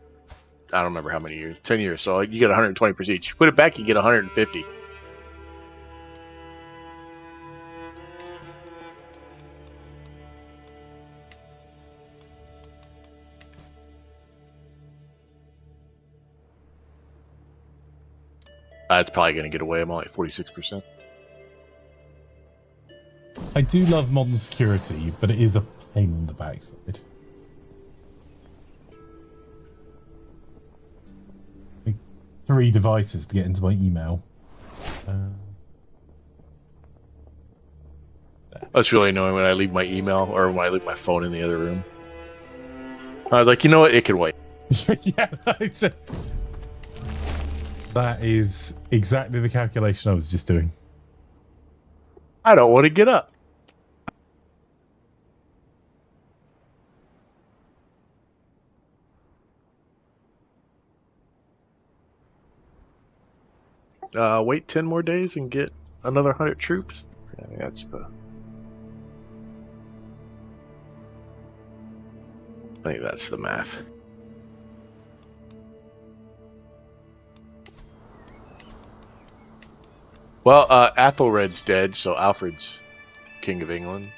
I don't remember how many years, 10 years. So you get 120 prestige. Put it back, you get 150. It's probably going to get away. I'm only at 46%. I do love modern security, but it is a pain in the backside. Like 3 devices to get into my email. That's really annoying when I leave my email or when I leave my phone in the other room. I was like, you know what? It can wait. Yeah, that is exactly the calculation I was just doing. I don't want to get up. Wait 10 more days and get another 100 troops. I think that's the. I think that's the math. Well, Athelred's dead, so Alfred's King of England.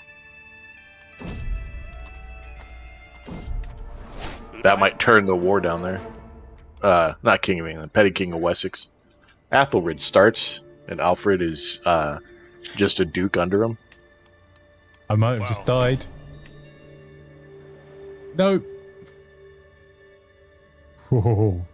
That might turn the war down there. Not King of England, Petty King of Wessex. Athelred starts, and Alfred is just a duke under him. I might have just died. No. Whoa.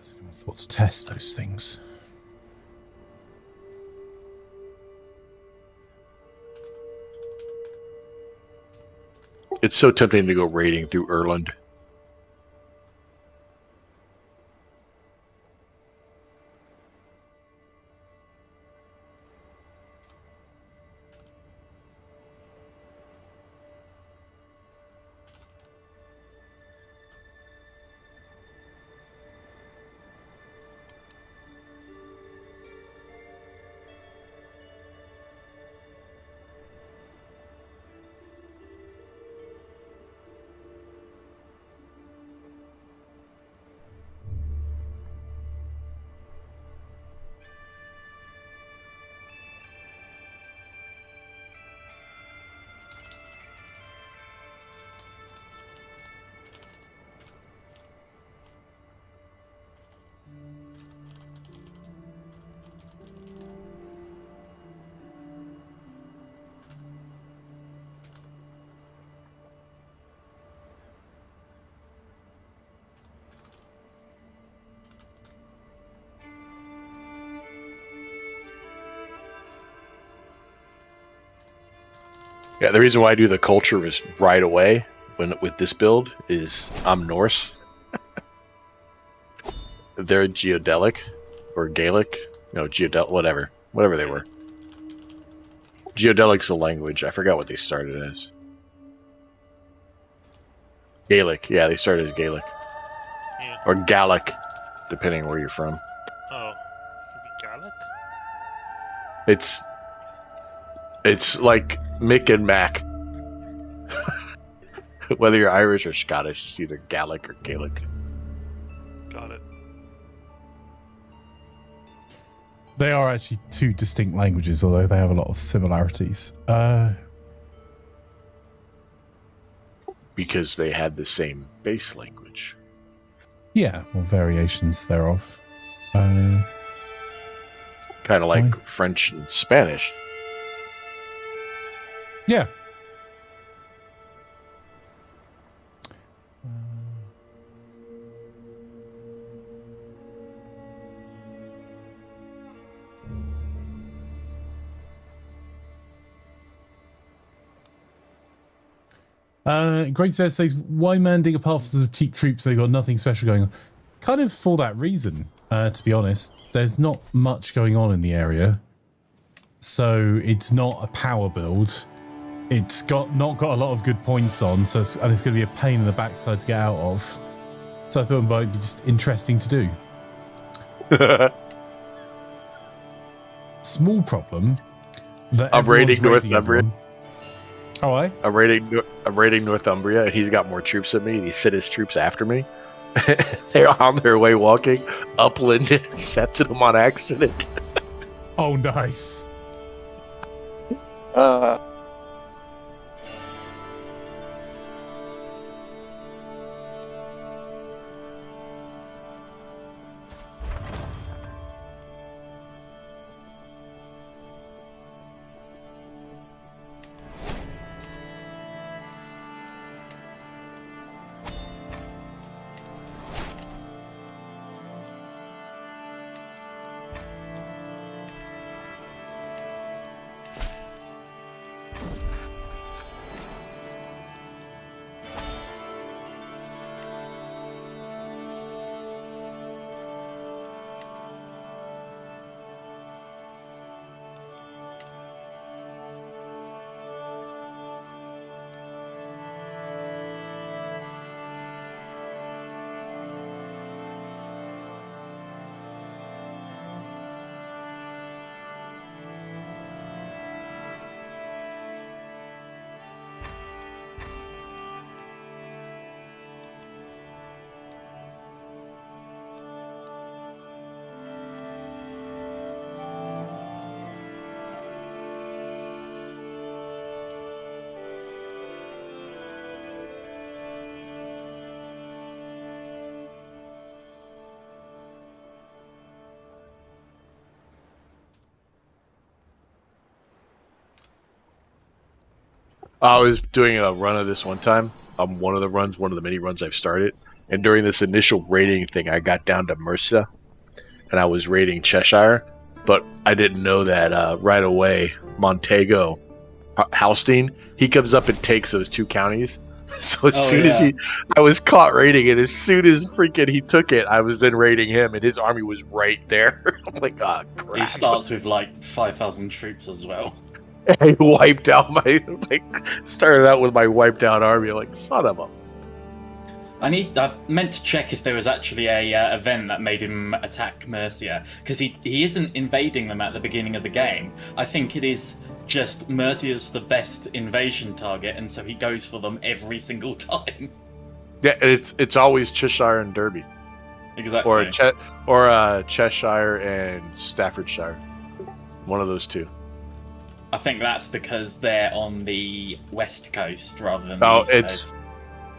I thought to test those things. It's so tempting to go raiding through Erland. Yeah, the reason why I do the culture is right away with this build is I'm Norse. They're Geodelic or Gaelic. No, whatever they were. Geodelic's a language. I forgot what they started as. Gaelic. Yeah, they started as Gaelic. Yeah. Or Gallic, depending where you're from. Oh, it could be Gallic? It's like Mick and Mac. Whether you're Irish or Scottish, it's either Gallic or Gaelic. Got it. They are actually two distinct languages, although they have a lot of similarities. Because they had the same base language. Yeah, or variations thereof. Kind of like French and Spanish. Yeah. Greg says, why man dig a path of cheap troops? They've got nothing special going on. Kind of for that reason, to be honest. There's not much going on in the area. So it's not a power build. It's not got a lot of good points on, and it's going to be a pain in the backside to get out of. So I thought it might be just interesting to do. Small problem. I'm raiding Northumbria. Oh, I'm raiding Northumbria, and he's got more troops than me, and he sent his troops after me. They're on their way walking. Upland intercepted them on accident. Oh, nice. I was doing a run of this one time. One of the many runs I've started. And during this initial raiding thing, I got down to Mercia, and I was raiding Cheshire. But I didn't know that right away, Montego, Halstein, he comes up and takes those two counties. So as soon as I was caught raiding it, as soon as freaking he took it, I was then raiding him, and his army was right there. I'm like, oh, crap. He starts with like 5,000 troops as well. I wiped out started out with my wiped out army, like, son of a. I meant to check if there was actually a event that made him attack Mercia, because he isn't invading them at the beginning of the game. I think it is just Mercia's the best invasion target, and so he goes for them every single time. Yeah, it's always Cheshire and Derby. Exactly. Or Cheshire and Staffordshire. One of those two. I think that's because they're on the west coast rather than the east coast.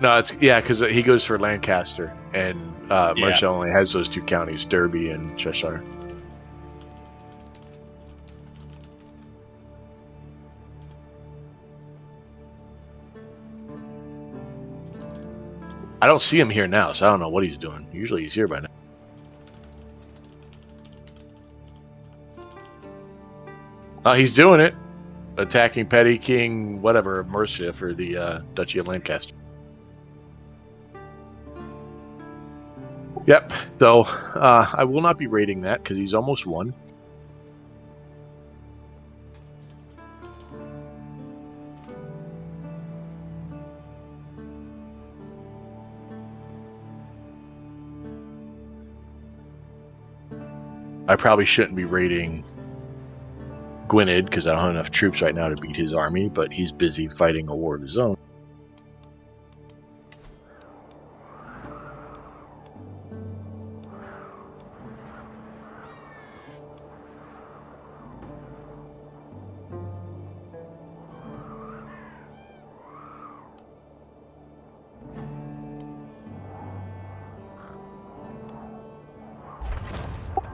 No, because he goes for Lancaster, and Mercia only has those two counties, Derby and Cheshire. I don't see him here now, so I don't know what he's doing. Usually he's here by now. Oh, he's doing it. attacking Petty King, whatever, Mercia for the Duchy of Lancaster. Yep. So I will not be raiding that because he's almost won. I probably shouldn't be raiding Gwynedd because I don't have enough troops right now to beat his army, but he's busy fighting a war of his own.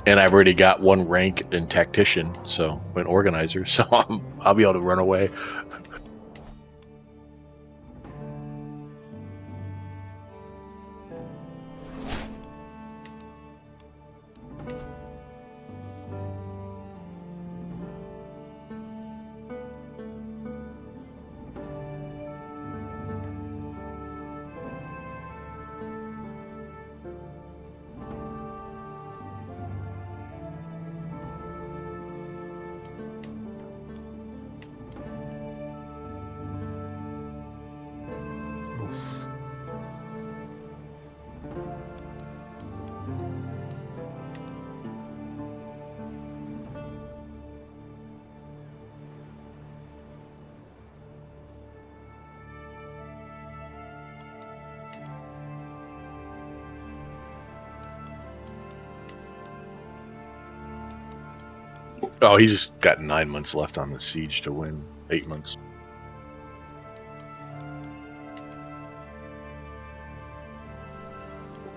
And I've already got one rank in tactician, so an organizer, so I'll be able to run away. Oh, he's got 9 months left on the siege to win. 8 months.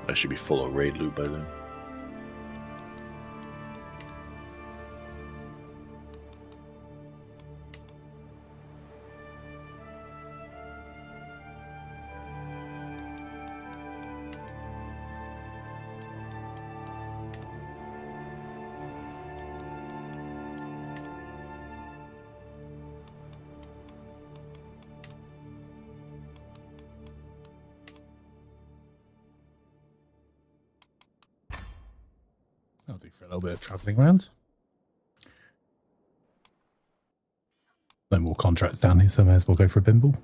I should be full of raid loot by then. I'll do for a little bit of travelling around. No more contracts down here, so I may as well go for a bimble.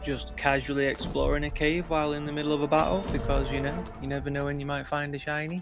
Just casually exploring a cave while in the middle of a battle because, you know, you never know when you might find a shiny.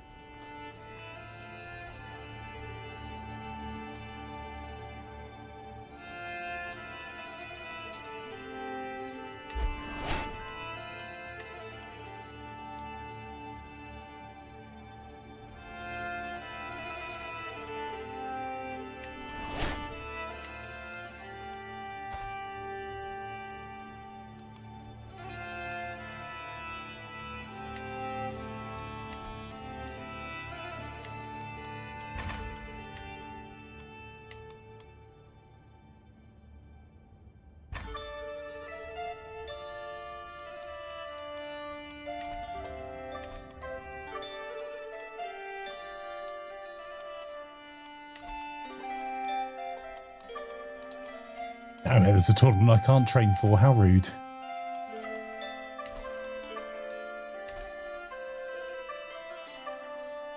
Damn it, there's a tournament I can't train for. How rude.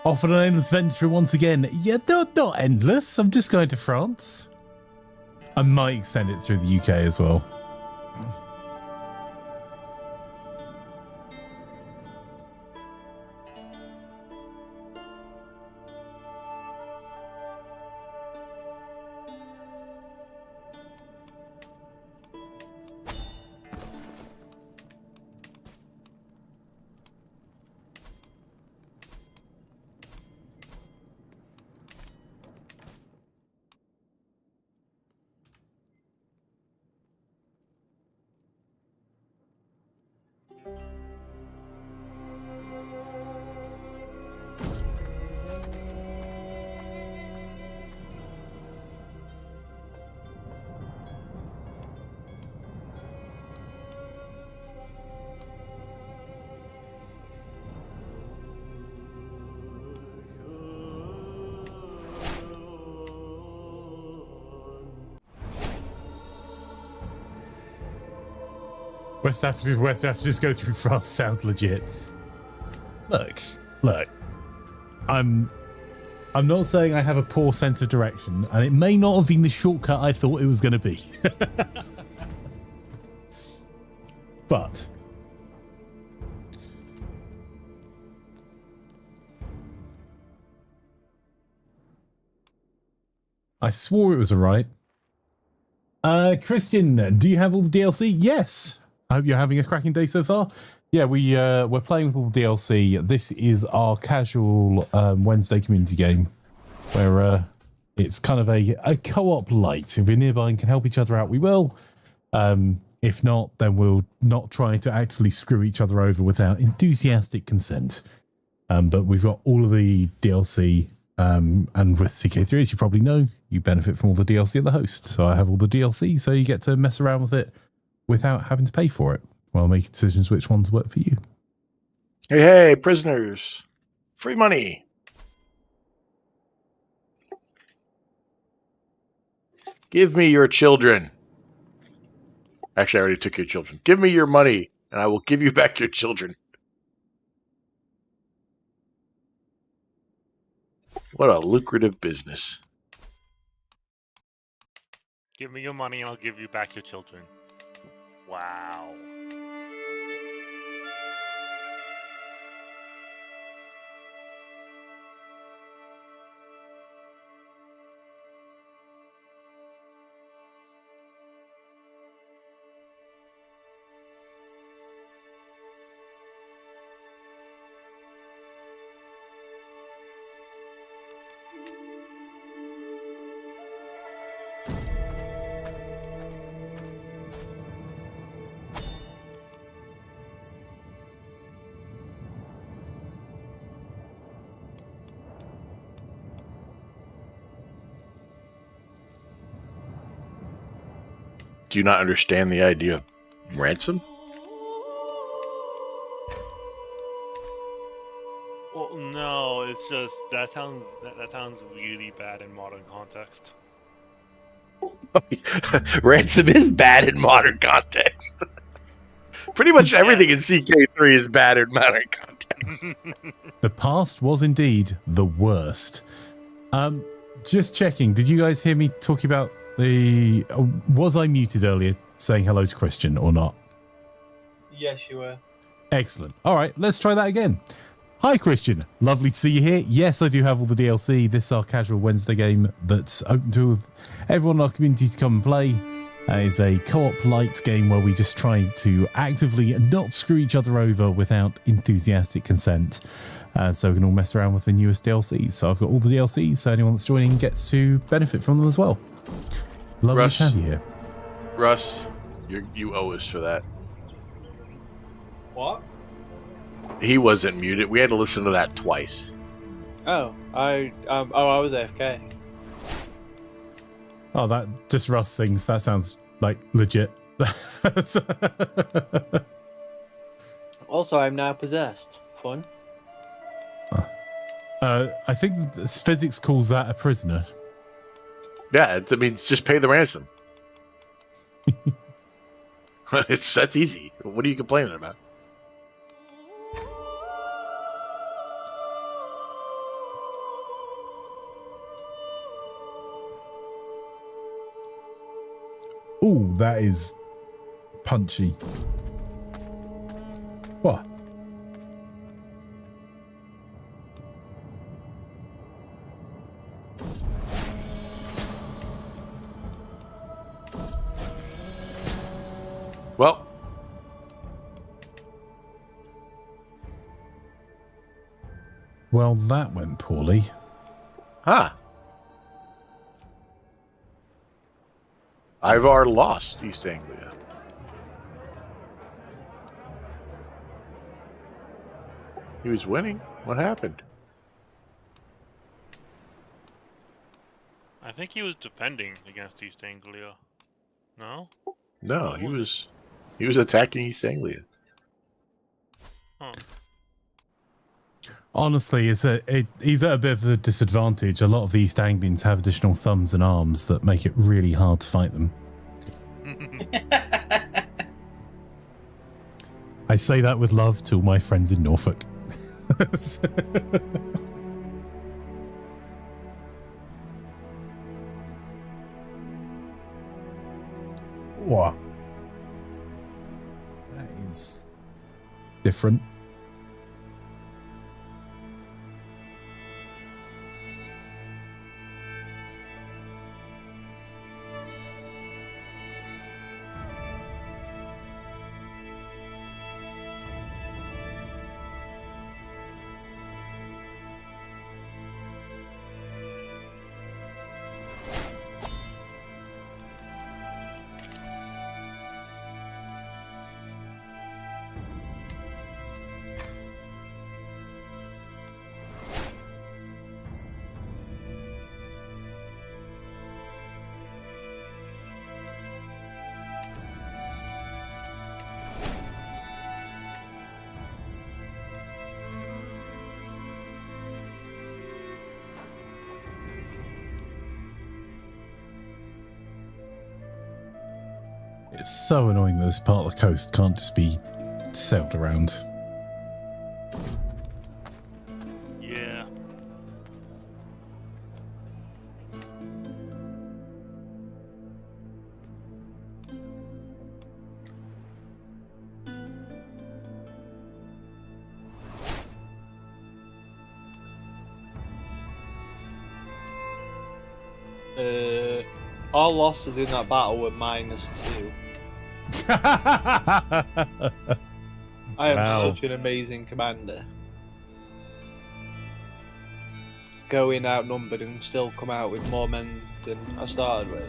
Off on an endless venture once again. Yeah, not endless. I'm just going to France. I might extend it through the UK as well. West Africa just go through France sounds legit. Look. I'm not saying I have a poor sense of direction, and it may not have been the shortcut I thought it was going to be. But I swore it was alright. Christian, do you have all the DLC? Yes. I hope you're having a cracking day so far. Yeah, we're playing with all the DLC. This is our casual Wednesday community game, where it's kind of a co-op light. If we're nearby and can help each other out, we will. If not, then we'll not try to actively screw each other over without enthusiastic consent. But we've got all of the DLC, and with CK3, as you probably know, you benefit from all the DLC of the host. So I have all the DLC, so you get to mess around with it without having to pay for it, while making decisions which ones work for you. Hey, prisoners. Free money. Give me your children. Actually, I already took your children. Give me your money, and I will give you back your children. What a lucrative business. Give me your money and I'll give you back your children. Wow. Do you not understand the idea of ransom? Well, no, it's just that sounds really bad in modern context. Ransom is bad in modern context. Pretty much everything in CK3 is bad in modern context. The past was indeed the worst. Just checking, did you guys hear me talking about the... was I muted earlier saying hello to Christian or not? Yes, you were. Excellent. All right, let's try that again. Hi, Christian. Lovely to see you here. Yes, I do have all the DLC. This is our casual Wednesday game that's open to everyone in our community to come and play. It's a co-op light game where we just try to actively not screw each other over without enthusiastic consent. So we can all mess around with the newest DLCs. So I've got all the DLCs, so anyone that's joining gets to benefit from them as well. Lovely Russ, to have you here. Russ, you owe us for that. What? He wasn't muted. We had to listen to that twice. Oh, I was AFK. Oh, that just Russ things. That sounds like legit. Also, I'm now possessed. Fun. I think physics calls that a prisoner. Yeah, it means just pay the ransom. That's easy. What are you complaining about? Ooh, that is punchy. What? Well, that went poorly. Huh. Ivar lost East Anglia. He was winning. What happened? I think he was defending against East Anglia. No? No, he was attacking East Anglia. Huh. Honestly, he's at a bit of a disadvantage. A lot of the East Anglians have additional thumbs and arms that make it really hard to fight them. I say that with love to all my friends in Norfolk. What? That is different. It's so annoying that this part of the coast can't just be sailed around. Yeah. Our losses in that battle were -2. I am Wow. such an amazing commander. Going outnumbered and still come out with more men than I started with.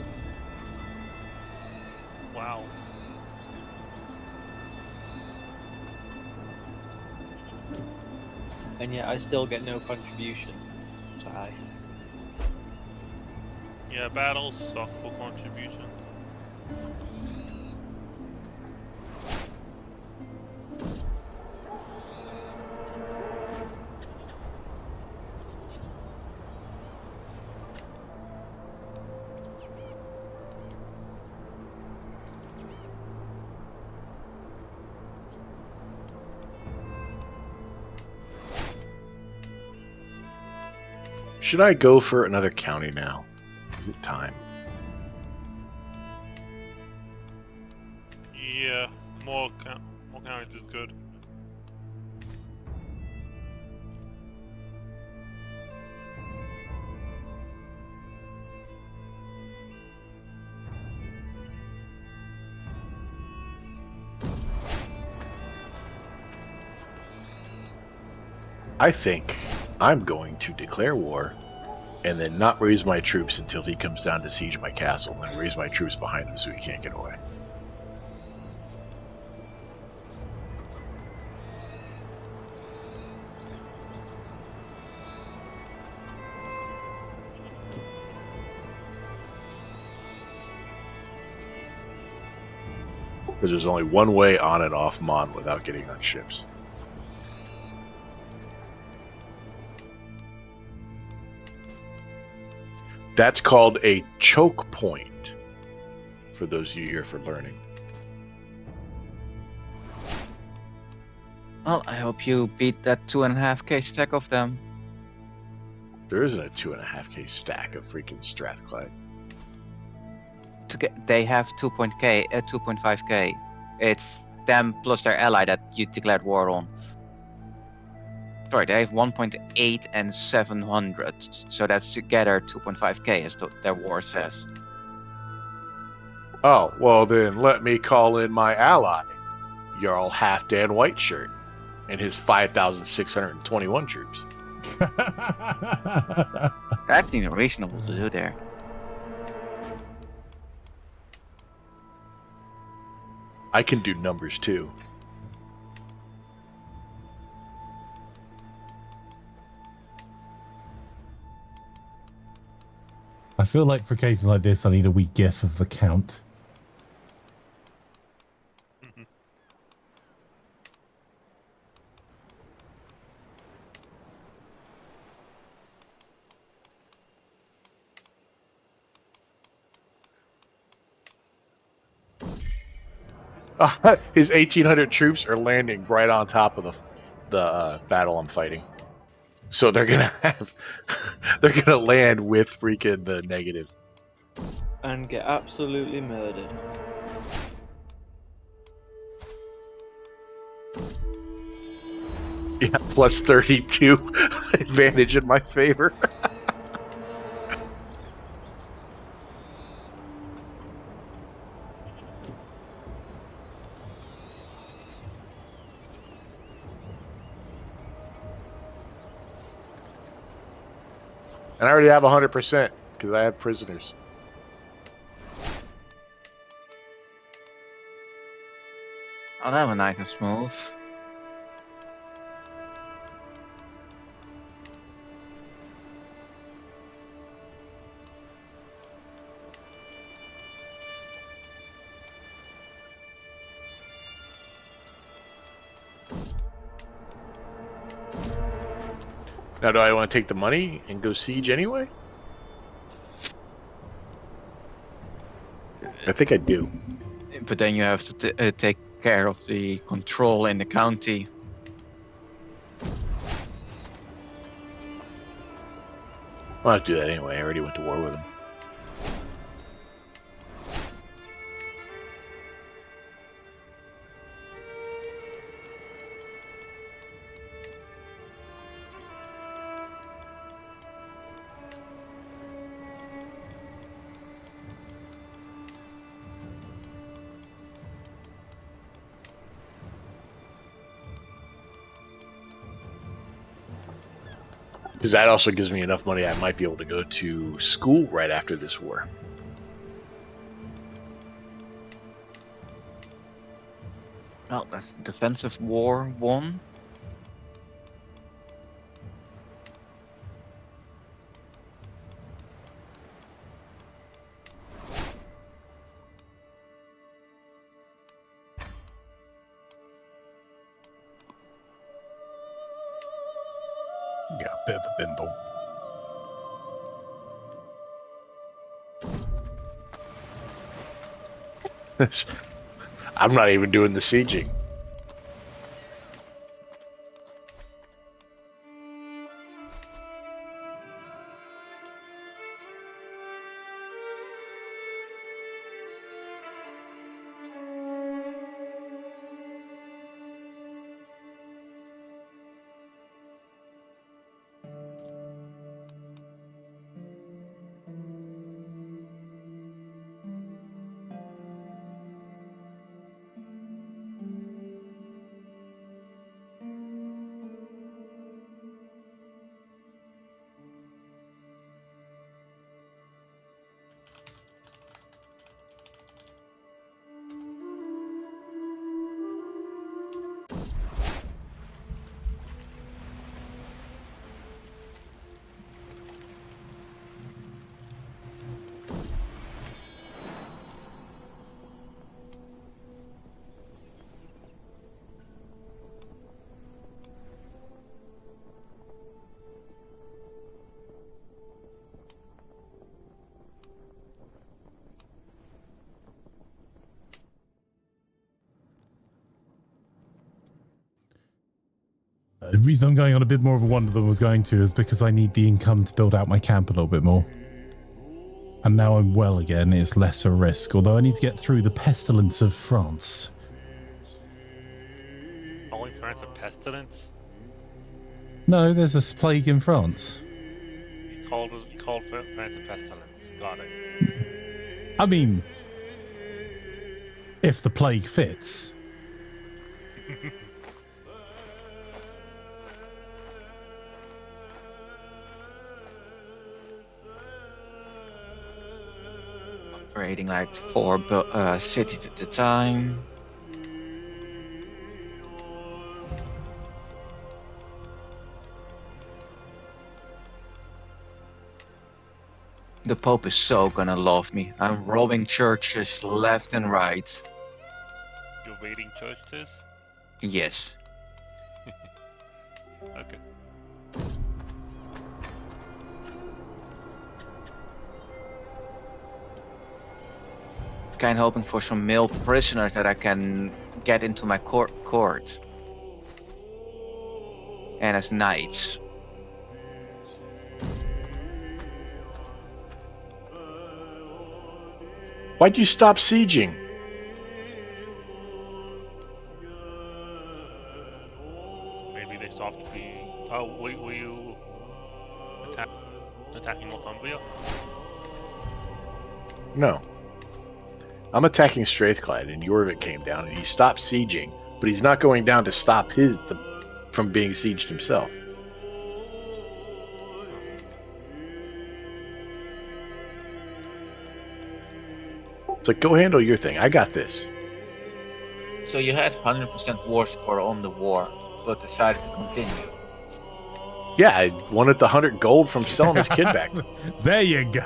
Wow. And yet I still get no contribution. Sigh. Yeah, battles suck for contribution. Should I go for another county now? Is it time? Yeah, more counties is good. I think I'm going to declare war and then not raise my troops until he comes down to siege my castle, and then raise my troops behind him so he can't get away. Because there's only one way on and off Mon without getting on ships. That's called a choke point, for those of you here for learning. Well, I hope you beat that 2.5k stack of them. There isn't a 2.5k stack of freaking Strathclyde. They have 2.5k. It's them plus their ally that you declared war on. Sorry, they have 1.8 and 700, so that's together 2.5k as their war says. Oh, well then let me call in my ally, Jarl Halfdan Whiteshirt, and his 5,621 troops. That's even reasonable to do there. I can do numbers too. I feel like for cases like this, I need a wee gif of the count. His 1,800 troops are landing right on top of the battle I'm fighting. So they're gonna land with freaking the negative. And get absolutely murdered. Yeah, plus 32 advantage in my favor. And I already have 100% because I have prisoners. Oh, that one I can smooth. Now, do I want to take the money and go siege anyway? I think I do. But then you have to take care of the control in the county. I'll have to do that anyway. I already went to war with him. Because that also gives me enough money I might be able to go to school right after this war. Well, that's defensive war 1. Yeah, a bit of a bimble. I'm not even doing the sieging. The reason I'm going on a bit more of a wander than I was going to is because I need the income to build out my camp a little bit more. And now I'm well again, it's less a risk, although I need to get through the pestilence of France. Only France a pestilence? No, there's a plague in France. You called France a pestilence. Got it. I mean, if the plague fits. Operating like 4 cities at a time. The Pope is so gonna love me. I'm robbing churches left and right. You're raiding churches? Yes. Okay. kind of hoping for some male prisoners that I can get into my court. And as knights. Why'd you stop sieging? Maybe they stopped being. Oh, were you attacking Northumbria? No. I'm attacking Strathclyde, and Jorvik came down, and he stopped sieging, but he's not going down to stop from being sieged himself. It's like, go handle your thing. I got this. So you had 100% war score on the war, but decided to continue. Yeah, I wanted the 100 gold from selling his kid back. There you go.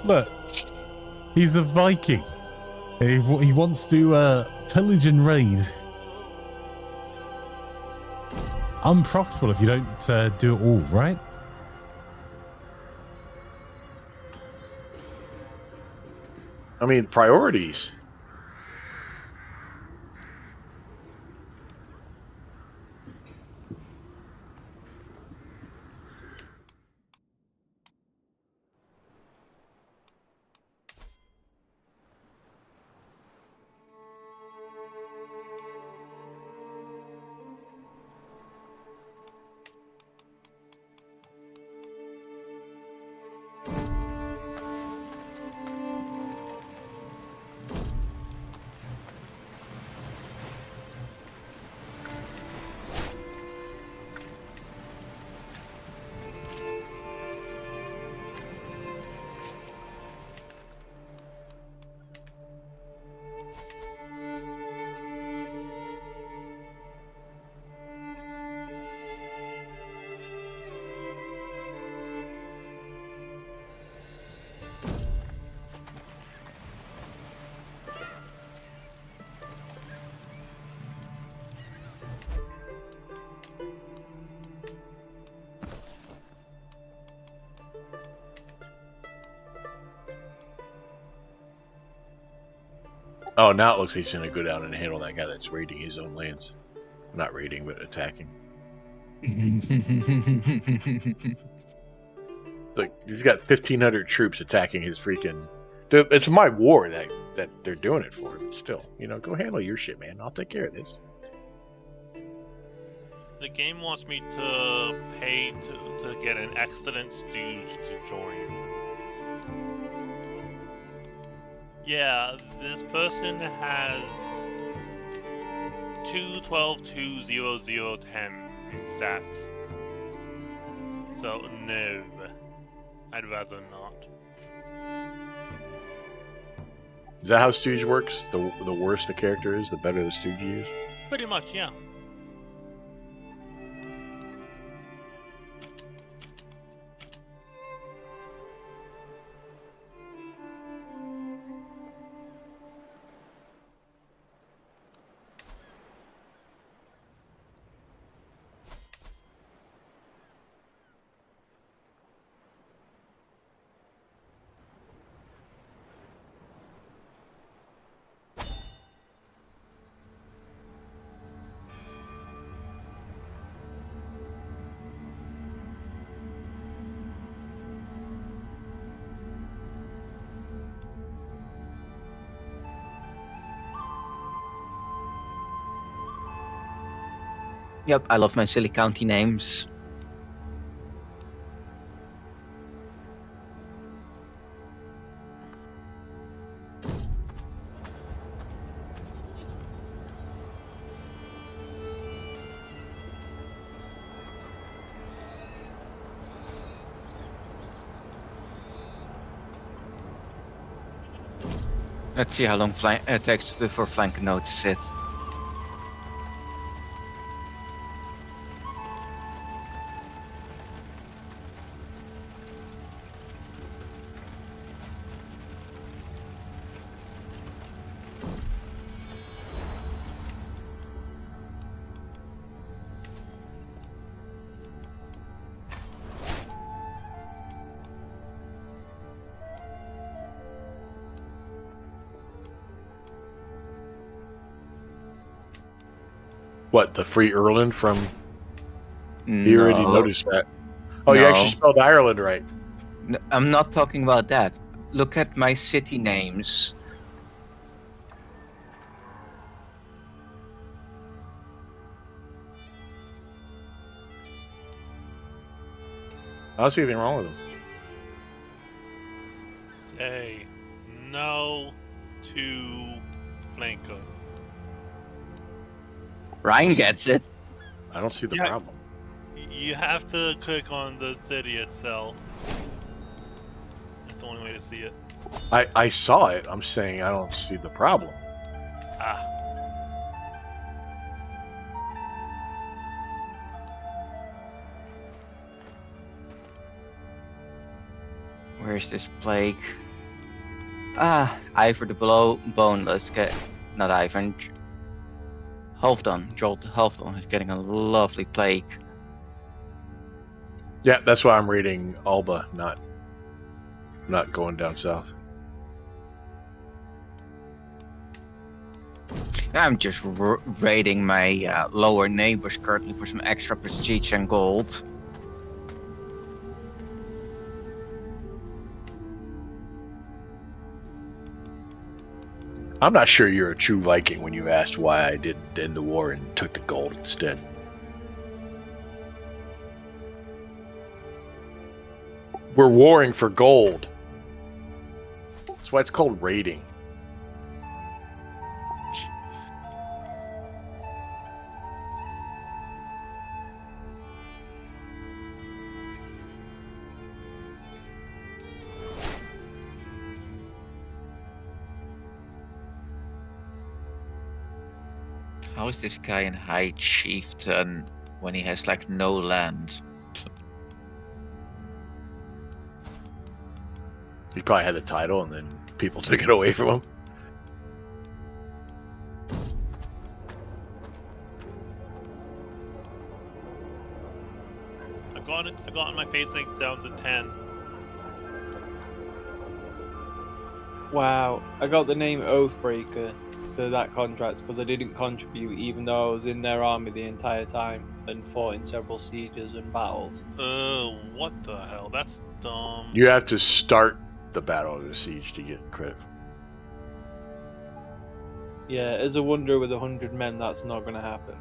Look, he's a Viking. He wants to pillage and raid. Unprofitable if you don't do it all, right? I mean, priorities. Oh, now it looks like he's going to go down and handle that guy that's raiding his own lands. Not raiding, but attacking. Like, he's got 1,500 troops attacking his freaking... It's my war that they're doing it for, but still. You know, go handle your shit, man. I'll take care of this. The game wants me to pay to get an excellent stooge to join. Yeah, this person has 212, 200, 10 in stats. So, no. I'd rather not. Is that how Stooge works? The worse the character is, the better the Stooge you use? Pretty much, yeah. Yep, I love my silly county names. Let's see how long it takes before flank notices it. What, the free Ireland from... No. You already noticed that. Oh, you actually No. spelled Ireland right. I'm not talking about that. Look at my city names. I don't see anything wrong with them. Say no to flanker. Ryan gets it. I don't see the Yeah. problem. You have to click on the city itself. That's the only way to see it. I saw it. I'm saying I don't see the problem. Ah. Where's this plague? Ivor the Boneless. Not Ivan. Halfdan. Joel Halfdan is getting a lovely plague. Yeah, that's why I'm reading Alba, not going down south. I'm just raiding my lower neighbors currently for some extra prestige and gold. I'm not sure you're a true Viking when you asked why I didn't end the war and took the gold instead. We're warring for gold. That's why it's called raiding. How is this guy in High Chieftain when he has like no land? He probably had the title and then people took it away from him. I got my faith link down to 10. Wow, I got the name Oathbreaker to that contract because I didn't contribute even though I was in their army the entire time and fought in several sieges and battles. What the hell? That's dumb. You have to start the battle of the siege to get credit. Yeah, as a wonder with 100 men, that's not going to happen.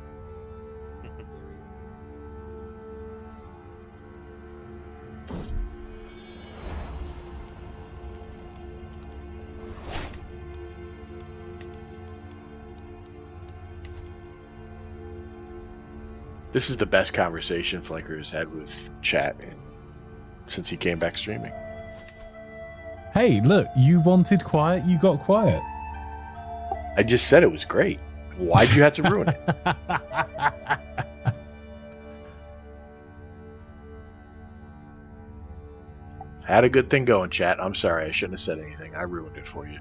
This is the best conversation Flanker has had with chat since he came back streaming. Hey, look, you wanted quiet, you got quiet. I just said it was great. Why'd you have to ruin it? Had a good thing going, chat. I'm sorry, I shouldn't have said anything. I ruined it for you.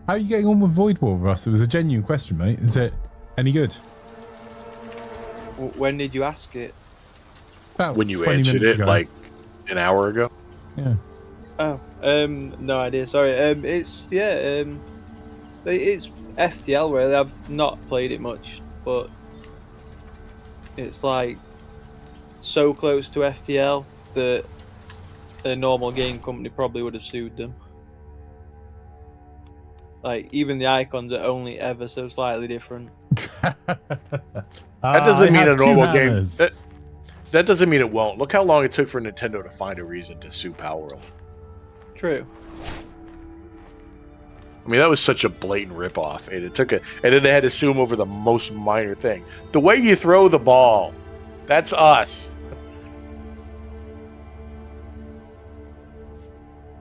How are you getting on with Void War, Russ? It was a genuine question, mate. Is it any good? When did you ask it? About When you 20 answered minutes it ago. like an hour ago. Yeah. Oh, no idea. Sorry. It's FTL really. I've not played it much, but it's like so close to FTL that a normal game company probably would have sued them. Like even the icons are only ever so slightly different. That doesn't mean a normal game. That doesn't mean it won't. Look how long it took for Nintendo to find a reason to sue Palworld. True. I mean, that was such a blatant ripoff, and and then they had to sue him over the most minor thing. The way you throw the ball, that's us.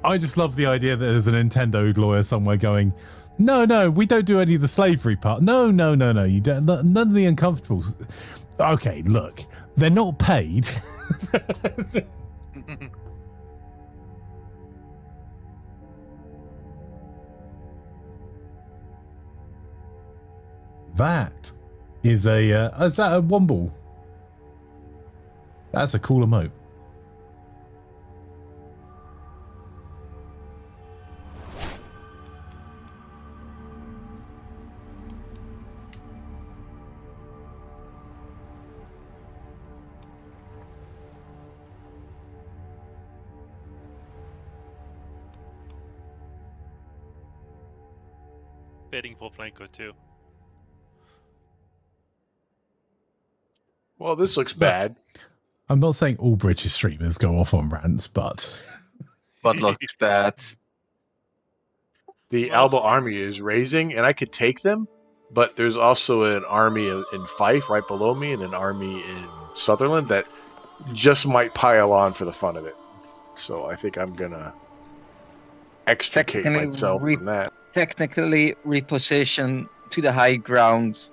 I just love the idea that there's a Nintendo lawyer somewhere going, no, we don't do any of the slavery part. No, you don't. None of the uncomfortables. Okay, look, they're not paid. That is is that a Womble? That's a cool emote. bidding for flanker too. Well, this looks bad. I'm not saying all British streamers go off on rants, but looks bad. The Alba army is raising, and I could take them, but there's also an army in Fife right below me and an army in Sutherland that just might pile on for the fun of it. So I think I'm going to extricate myself from that. Technically reposition to the high ground.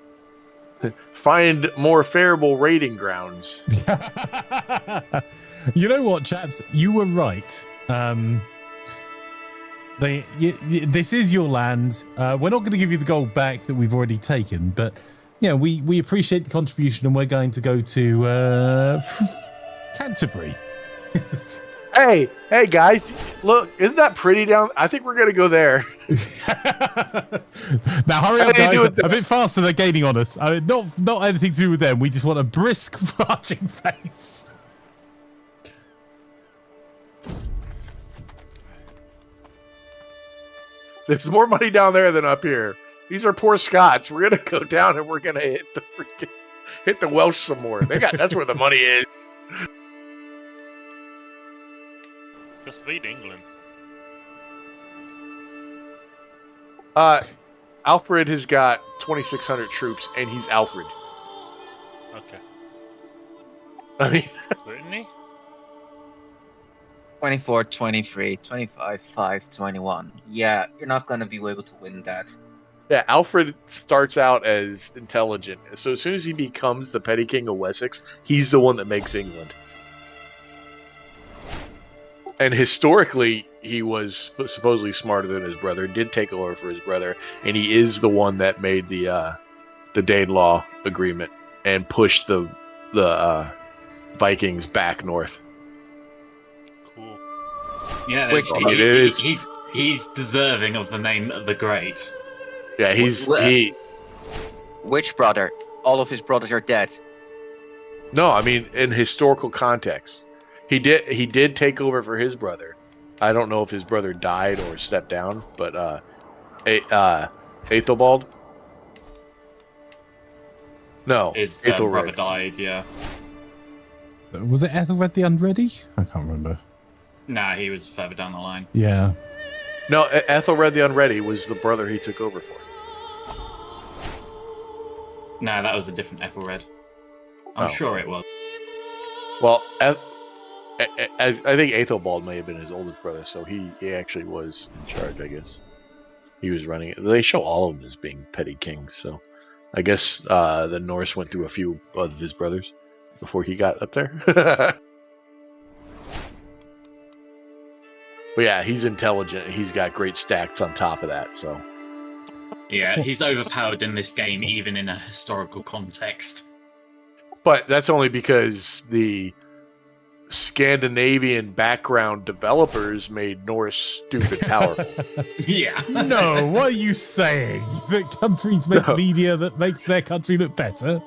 Find more favorable raiding grounds. You know what, chaps? You were right. This is your land. We're not going to give you the gold back that we've already taken, but yeah, we appreciate the contribution, and we're going to go to Canterbury. Hey guys, look, isn't that pretty down? I think we're going to go there. Now hurry up, guys. A bit faster, they're gaining on us. I mean, not anything to do with them. We just want a brisk marching pace. There's more money down there than up here. These are poor Scots. We're gonna go down and we're gonna hit the Welsh some more. That's where the money is. Just beat England. Alfred has got 2,600 troops, and he's Alfred. Okay. I mean, Brittany? 24, 23, 25, 5, 21. Yeah, you're not going to be able to win that. yeah, Alfred starts out as intelligent. So as soon as he becomes the petty king of Wessex, he's the one that makes England. And historically, he was supposedly smarter than his brother, did take over for his brother, and he is the one that made the Danelaw agreement and pushed the Vikings back north. Cool. Yeah, it is. He's deserving of the name the Great. Yeah, Which brother? All of his brothers are dead. No, I mean in historical context. He did take over for his brother. I don't know if his brother died or stepped down, but Aethelbald? No, His brother died, yeah. Was it Ethelred the Unready? I can't remember. Nah, he was further down the line. Yeah. No, Ethelred the Unready was the brother he took over for. Nah, that was a different Ethelred. I'm sure it was. Well, I think Aethelbald may have been his oldest brother, so he actually was in charge, I guess. He was running it. They show all of them as being petty kings, so I guess the Norse went through a few of his brothers before he got up there. But yeah, he's intelligent. He's got great stats on top of that, so. Yeah, he's overpowered in this game, even in a historical context. But that's only because the Scandinavian background developers made Norse stupid powerful. Yeah. No, what are you saying? That countries make media that makes their country look better?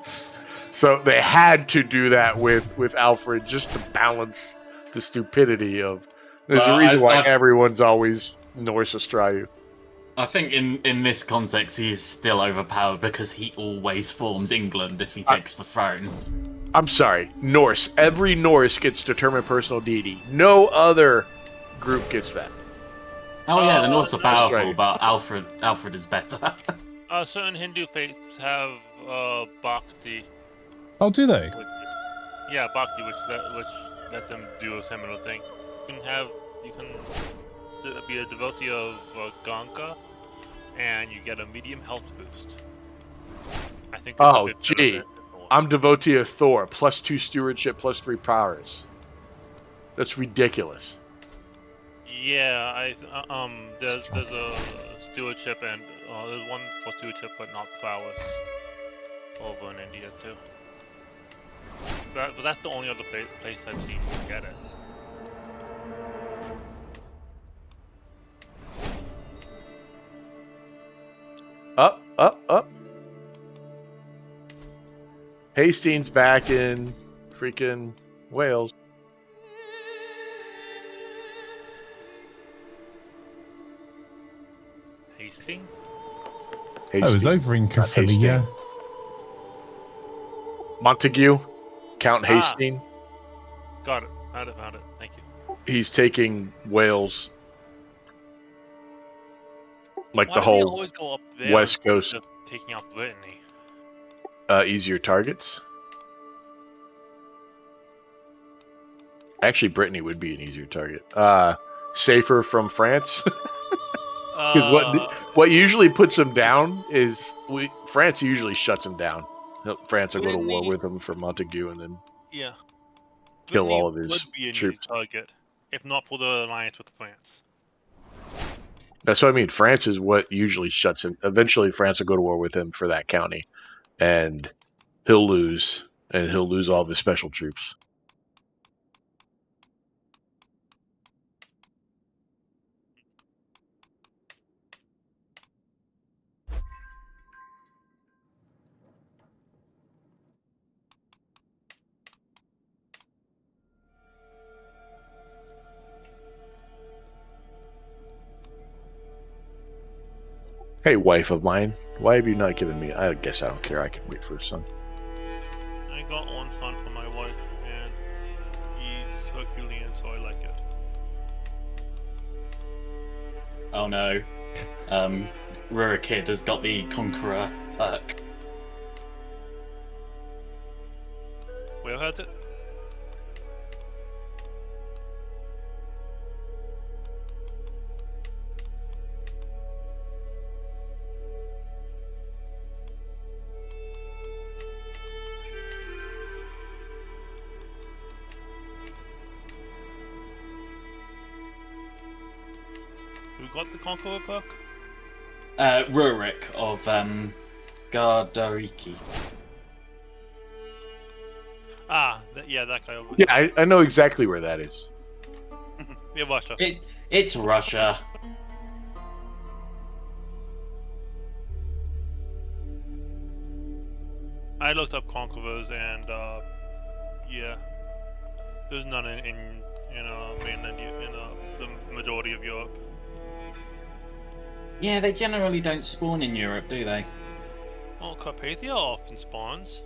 So they had to do that with Alfred just to balance the stupidity of. There's a reason why everyone's always Norse Australia. I think in this context, he's still overpowered because he always forms England if he takes the throne. I'm sorry, Norse. Every Norse gets determined personal deity. No other group gets that. Oh yeah, the Norse are powerful, but Alfred is better. Certain Hindu faiths have bhakti. Oh, do they? Yeah, bhakti, which lets them do a similar thing. You can be a devotee of Ganga, and you get a medium health boost. I think. Oh, gee. I'm devotee of Thor, +2 stewardship, +3 powers. That's ridiculous. Yeah, there's a stewardship and there's one for stewardship but not prowess over in India too. But that's the only other place I've seen to get it. Up. Hastings back in freaking Wales. Hastings? Hastings. I was over in Caerphilly, yeah. Montague, Count Hastings. Got it. Found it. Thank you. He's taking Wales. Like Why the do we whole always go up there West Coast. instead of taking out Brittany? Easier targets. Actually, Brittany would be an easier target. Safer from France. Because what usually puts them down is France usually shuts them down. France will go to war with them for Montague and then kill Brittany all of his would be an troops. easy target, if not for the alliance with France. That's what I mean. France is what usually shuts him. Eventually, France will go to war with him for that county, and he'll lose, and he'll lose all of his special troops. Hey, wife of mine, why have you not given me? I guess I don't care. I can wait for a son. I got one son for my wife, and he's Herculean, so I like it. Oh no. Rurikid has got the Conqueror perk. Where had it? Who got the Conqueror perk? Rurik of Gardariki. That guy over Yeah, I know exactly where that is. Yeah, Russia. It's Russia. I looked up Conquerors and there's none in mainland the majority of Europe. Yeah, they generally don't spawn in Europe, do they? Well, Carpathia often spawns.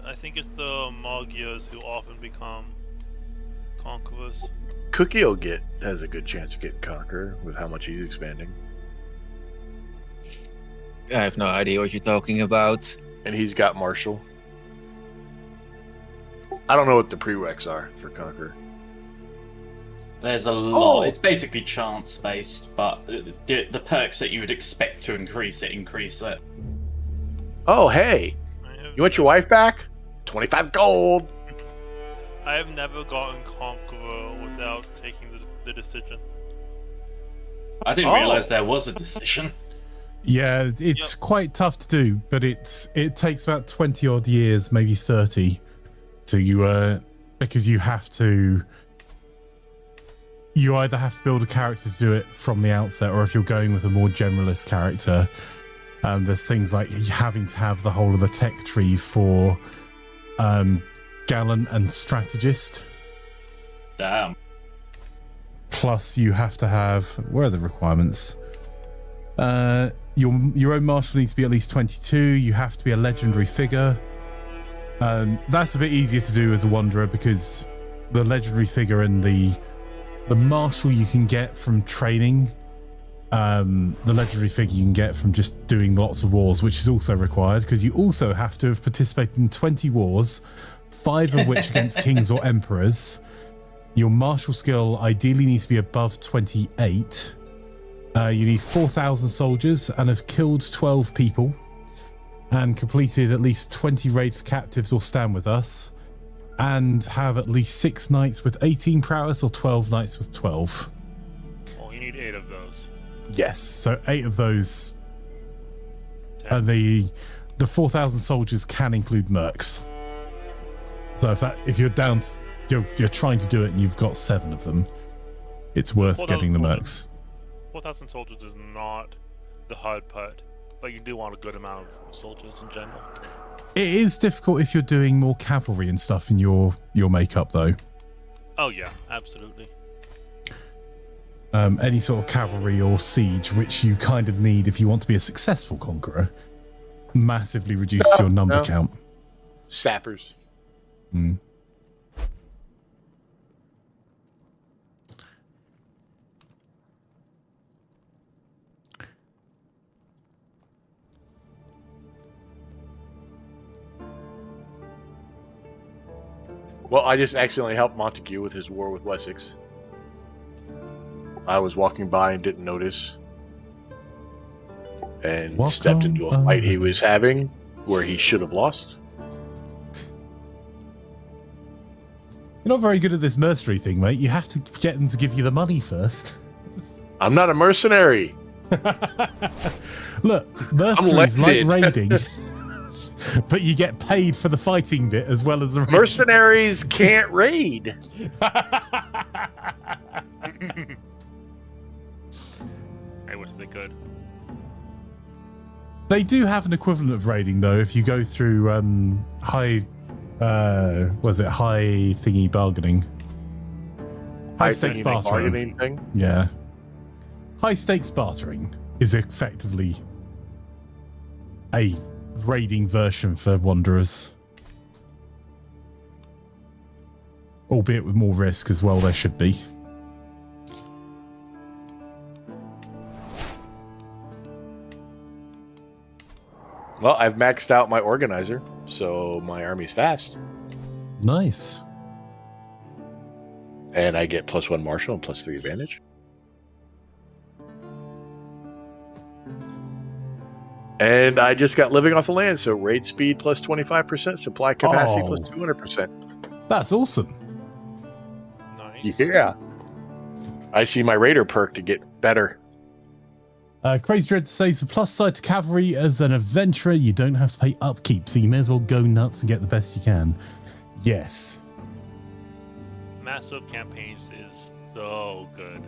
I think it's the Magiars who often become Conquerors. Cookie has a good chance of getting Conqueror with how much he's expanding. I have no idea what you're talking about. And he's got Marshall. I don't know what the prereqs are for Conqueror. There's a lot. It's basically chance based, but the perks that you would expect to increase it. Oh, hey! You want your wife back? 25 gold! I have never gotten Conqueror without taking the decision. I didn't realize there was a decision. Yeah, it's quite tough to do, but it takes about 20 odd years, maybe 30, to because you either have to build a character to do it from the outset, or if you're going with a more generalist character, there's things like having to have the whole of the tech tree for Gallant and Strategist. Damn. Plus, you have to have, where are the requirements? Your own marshal needs to be at least 22. You have to be a legendary figure. That's a bit easier to do as a wanderer because the legendary figure and the marshal you can get from training, the legendary figure you can get from just doing lots of wars, which is also required because you also have to have participated in 20 wars, 5 of which against kings or emperors. Your martial skill ideally needs to be above 28. You need 4,000 soldiers and have killed 12 people and completed at least 20 raid for captives or stand with us, and have at least 6 knights with 18 prowess or 12 knights with 12. Oh, you need 8 of those. Yes, so 8 of those. And the 4,000 soldiers can include mercs. So if you're down, you're trying to do it and you've got 7 of them, it's worth getting the mercs. 4,000 soldiers is not the hard part, but you do want a good amount of soldiers in general. It is difficult if you're doing more cavalry and stuff in your makeup, though. Oh yeah, absolutely. any sort of cavalry or siege, which you kind of need if you want to be a successful conqueror, massively reduces your number count. Sappers. Hmm. Well, I just accidentally helped Montague with his war with Wessex. I was walking by and didn't notice. And stepped into a fight he was having where he should have lost. You're not very good at this mercenary thing, mate. You have to get them to give you the money first. I'm not a mercenary. Look, mercenaries like raiding, but you get paid for the fighting bit as well as the raiding. Mercenaries can't raid. I wish they could. They do have an equivalent of raiding, though, if you go through high thingy bargaining? High stakes bartering. Thing? Yeah. High stakes bartering is effectively a raiding version for wanderers. Albeit with more risk as well, there should be. Well, I've maxed out my organizer, so my army's fast. Nice. And I get +1 martial and +3 advantage. And I just got living off the land, so raid speed +25%, supply capacity +200%. That's awesome. Nice. Yeah. I see my raider perk to get better. Crazy Dread says the plus side to cavalry as an adventurer, you don't have to pay upkeep, so you may as well go nuts and get the best you can. Yes. Massive campaigns is so good.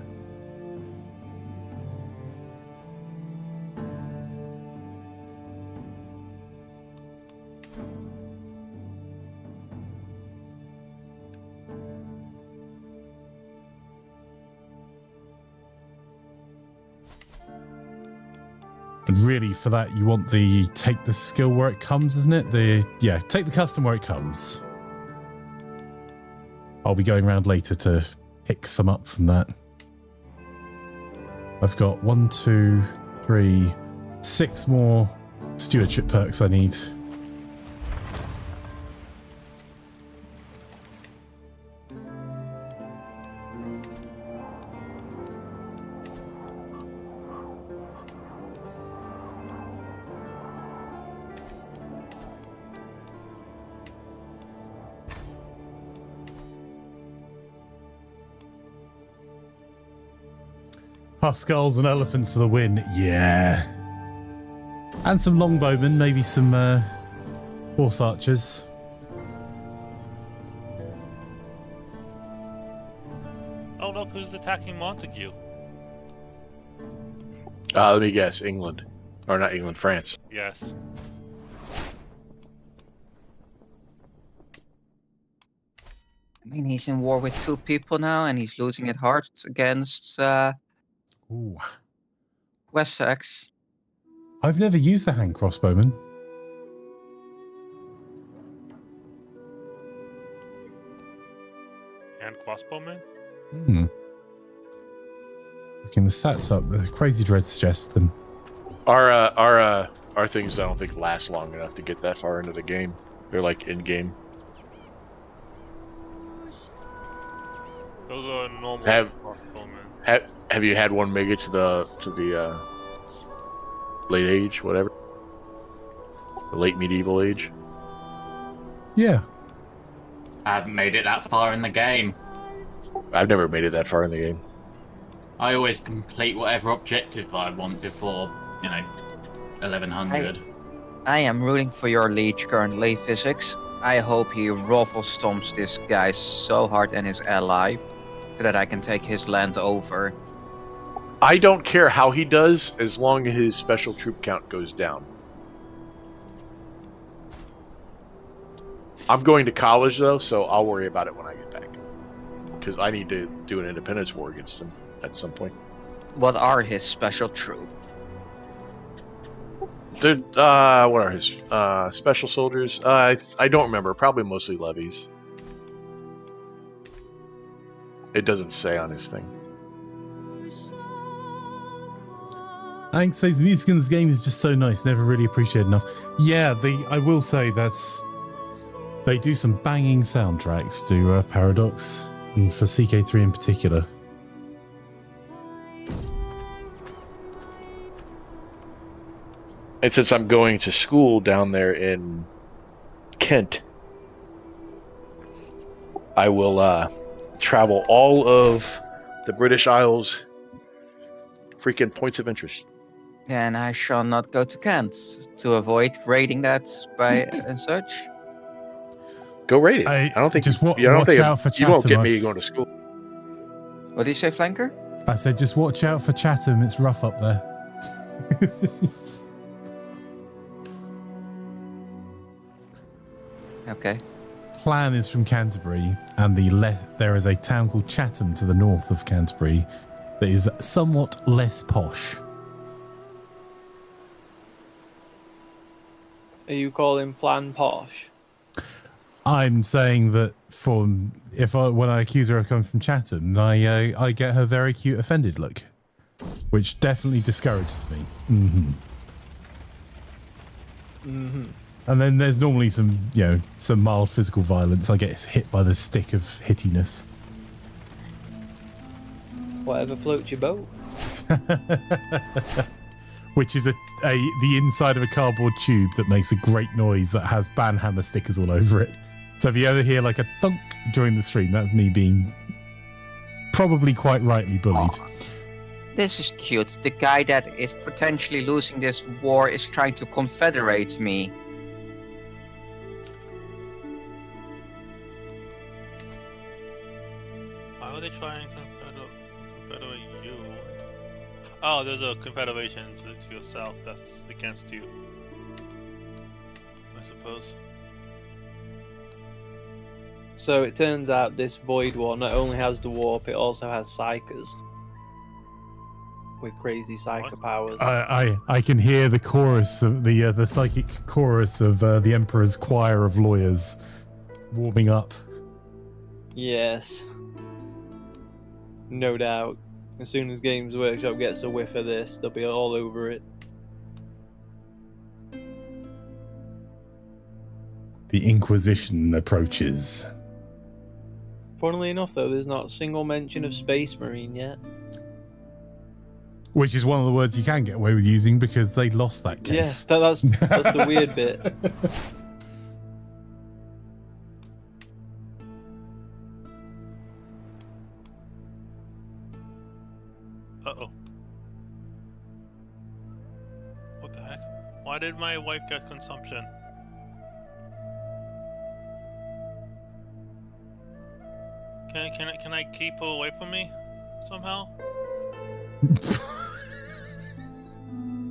And really, for that, you want the take the skill where it comes, isn't it? Take the custom where it comes. I'll be going around later to pick some up from that. I've got 1, 2, 3, 6 more stewardship perks I need. Skulls and elephants for the win. Yeah. And some longbowmen, maybe some horse archers. Oh, look, who's attacking Montague? Let me guess, England. Or not England, France. Yes. I mean, he's in war with 2 people now, and he's losing it hard against Ooh. Wessex. I've never used the hand crossbowman. And crossbowmen? Looking the stats up, the Crazy Dread suggests them. Our things I don't think last long enough to get that far into the game. They're like in game. Those are normal crossbowmen. Have you had one make it to the late age, whatever? The late medieval age? Yeah. I haven't made it that far in the game. I've never made it that far in the game. I always complete whatever objective I want before, 1100. I am rooting for your liege currently, Physics. I hope he ruffle stomps this guy so hard and his ally so that I can take his land over. I don't care how he does as long as his special troop count goes down. I'm going to college though, so I'll worry about it when I get back. Because I need to do an independence war against him. at some point. What are his special troops? What are his special soldiers? I don't remember. Probably mostly levies. It doesn't say on his thing. Hank says the music in this game is just so nice, never really appreciated enough. Yeah, I will say they do some banging soundtracks to Paradox, and for CK3 in particular. And since I'm going to school down there in Kent, I will travel all of the British Isles freaking points of interest. And I shall not go to Kent to avoid raiding that by and such. Go raid it. I don't think watch out for Chatham. You won't get me going to school. What did you say, Flanker? I said just watch out for Chatham. It's rough up there. Okay. Plan is from Canterbury, and there is a town called Chatham to the north of Canterbury that is somewhat less posh. Are you calling Plan posh? I'm saying that when I accuse her of coming from Chatham, I get her very cute offended look, which definitely discourages me. Mm-hmm. Mm-hmm. And then there's normally some mild physical violence. I get hit by the stick of hittiness. Whatever floats your boat. Which is the inside of a cardboard tube that makes a great noise that has banhammer stickers all over it. So if you ever hear like a thunk during the stream, that's me being probably quite rightly bullied. Oh, this is cute. The guy that is potentially losing this war is trying to confederate me. Why are they trying to confederate you? Oh, there's a confederation to your south that's against you, I suppose. So it turns out this Void War not only has the warp, it also has psychers. With crazy psyker powers. I can hear the chorus of the psychic chorus of the Emperor's choir of lawyers warming up. Yes. No doubt. As soon as Games Workshop gets a whiff of this, they'll be all over it. The Inquisition approaches. Funnily enough, though, there's not a single mention of Space Marine yet. Which is one of the words you can get away with using because they lost that case. Yeah, that's the weird bit. Uh-oh. What the heck? Why did my wife get consumption? Can I keep her away from me somehow?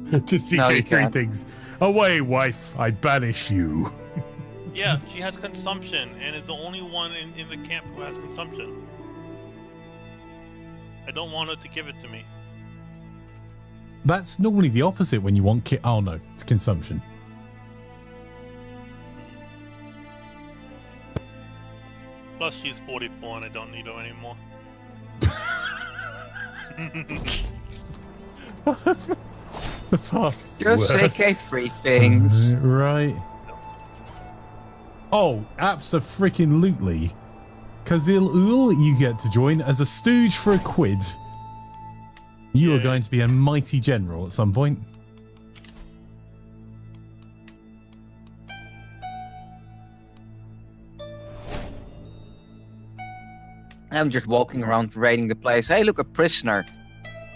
To CK3 things. Away, wife, I banish you. Yeah, she has consumption and is the only one in the camp who has consumption. I don't want her to give it to me. That's normally the opposite when you want oh no, it's consumption. Plus she's 44 and I don't need her anymore. The past. Just CK3 things. Right. Oh, abso-freaking-lutely. Because all you get to join as a stooge for a quid. You are going to be a mighty general at some point. I'm just walking around raiding the place. Hey, look, a prisoner.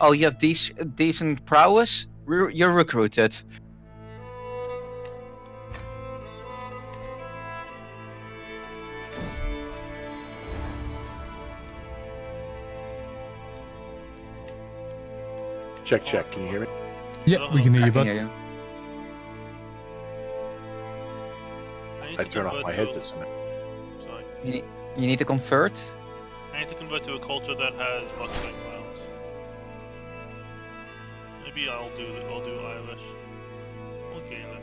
Oh, you have decent prowess? You're recruited. Check. Can you hear me? Yeah, we can hear you, bud. I turn off my headset. Sorry. You need to convert? I need to convert to a culture that has muscling rounds. Maybe I'll do Irish. Or Gaelic.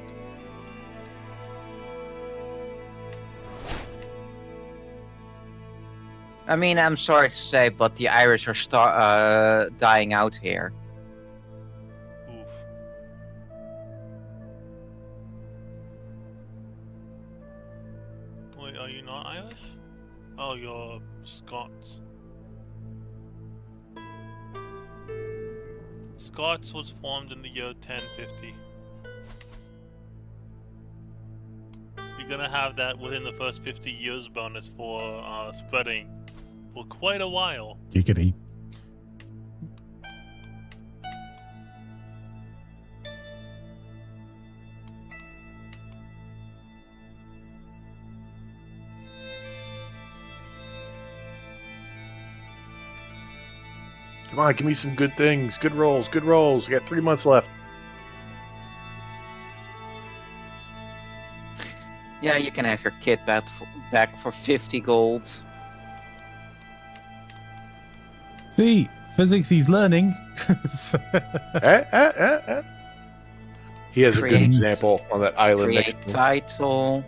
I mean, I'm sorry to say, but the Irish are dying out here. Oof. Wait, are you not Irish? Oh, you're Scots. Scots was formed in the year 1050. You're gonna have that within the first 50 years bonus for spreading for quite a while. Giggity. Come on, give me some good things. Good rolls, good rolls. I got 3 months left. Yeah, you can have your kid back for 50 gold. See, physics he's learning. He has a good example on that island Create next to him. title.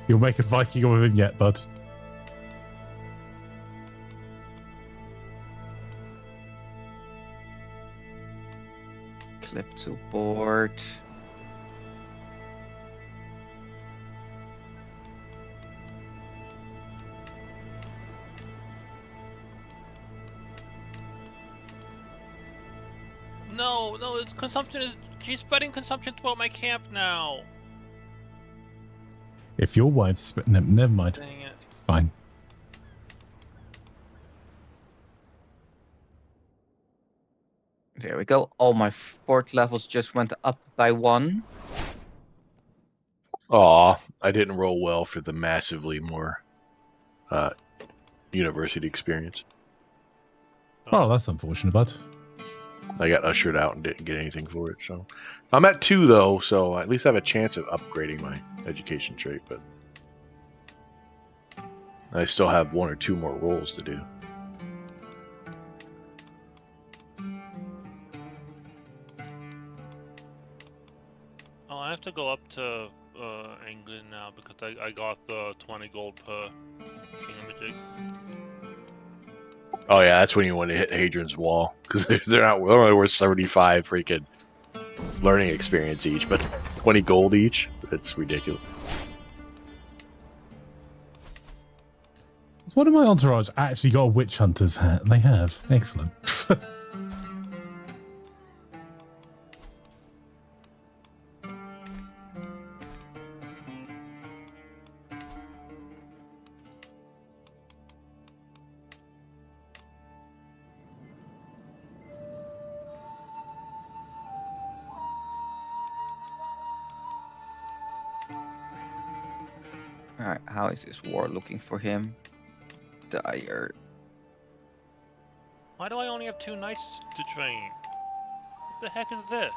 You'll make a Viking of him yet, bud. Clip to board. No, it's consumption she's spreading consumption throughout my camp now. If your wife's... No, never mind. Dang it. It's fine. There we go. All my fort levels just went up by 1. Aw, I didn't roll well for the massively more university experience. Oh, that's unfortunate, bud. I got ushered out and didn't get anything for it. So I'm at 2 though, so I at least have a chance of upgrading my education trait. But I still have 1 or 2 more rolls to do. Oh, I have to go up to England now because I got the 20 gold per thingamajig. Oh yeah, that's when you want to hit Hadrian's Wall because they're only worth 75 freaking learning experience each, but 20 gold each. That's ridiculous. One of my entourage actually got a witch hunter's hat. They have. Excellent. Alright, how is this war looking for him? Dire. Why do I only have 2 knights to train? What the heck is this?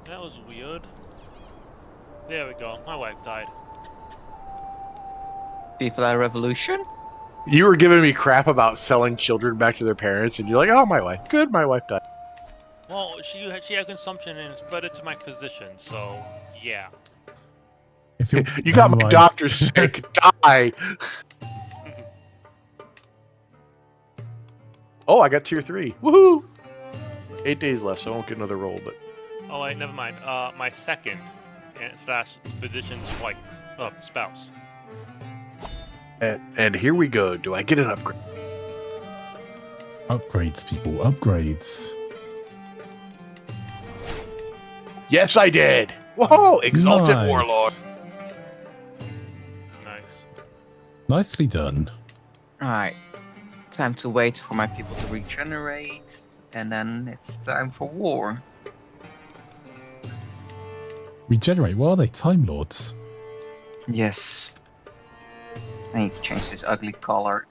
That was weird. There we go. My wife died. People at Revolution? You were giving me crap about selling children back to their parents, and you're like, "Oh, my wife, good, my wife died." Well, she had consumption and spread it to my physician, so yeah. If You got my doctor sick, die. Oh, I got tier 3. Woohoo! 8 days left, so I won't get another roll, but Oh wait, never mind. My second / physician's wife, spouse. and here we go. Do I get an upgrade? Upgrades, people. Upgrades. Yes, I did. Whoa! Exalted Nice. Warlord. Nice. Nicely done. Alright. Time to wait for my people to regenerate. And then it's time for war. Regenerate. What are they? Time Lords. Yes. I need to change this ugly color.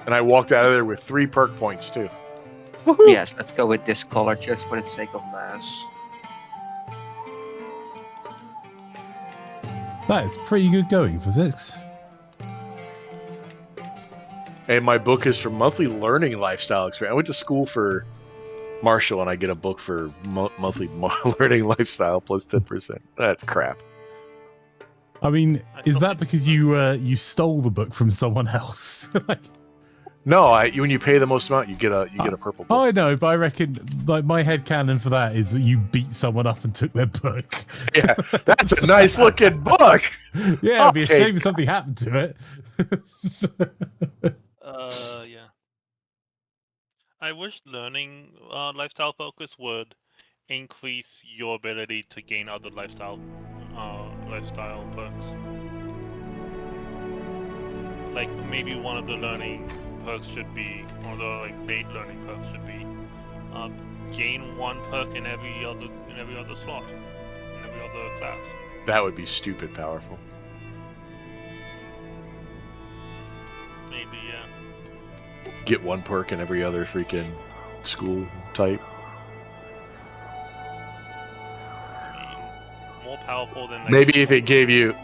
And I walked out of there with 3 perk points too. Yes, let's go with this color just for the sake of mass. That is pretty good going for 6. And my book is for monthly learning lifestyle experience. I went to school for Marshall, and I get a book for monthly learning lifestyle plus 10%. That's crap. I mean, is that because you stole the book from someone else? Like, no, when you pay the most amount, you get a purple book. I know, but I reckon like my headcanon for that is that you beat someone up and took their book. Yeah, that's a nice looking book. Yeah, it'd be a shame if something happened to it. Yeah. I wish learning lifestyle focus would increase your ability to gain other lifestyle perks. Like maybe one of the learning perks should be, one of the like late learning perks should be, gain 1 perk in every other slot, in every other class. That would be stupid powerful. Maybe, yeah. Get 1 perk in every other freaking school type. I mean, more powerful than like, Maybe if it gave you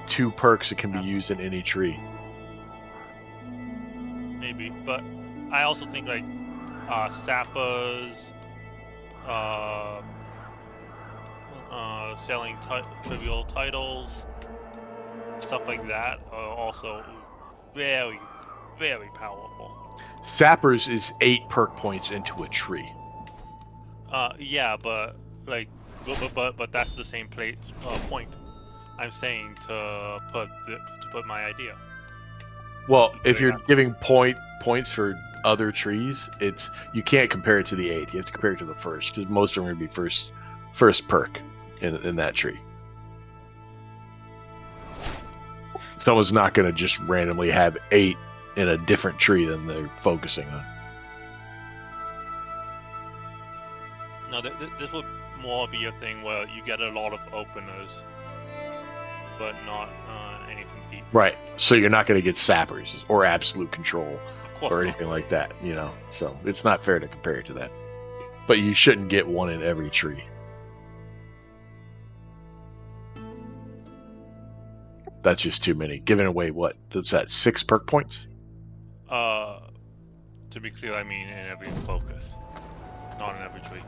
2 perks, it can be used in any tree. maybe, but I also think like sappers, selling trivial titles, stuff like that are also very, very powerful. Sappers is 8 perk points into a tree. Yeah, but like, but that's the same point. I'm saying to put my idea. Well, if you're giving points for other trees, you can't compare it to the 8th. You have to compare it to the 1st, because most of them are going to be first perk in that tree. Someone's not going to just randomly have 8 in a different tree than they're focusing on. No, this would more be a thing where you get a lot of openers, but not anything deep. Right. So you're not going to get sappers or absolute control or anything not. like that, you know. So it's not fair to compare it to that. But you shouldn't get 1 in every tree. That's just too many. Giving away what? What's that? 6 perk points? To be clear, I mean in every focus, not in every tree.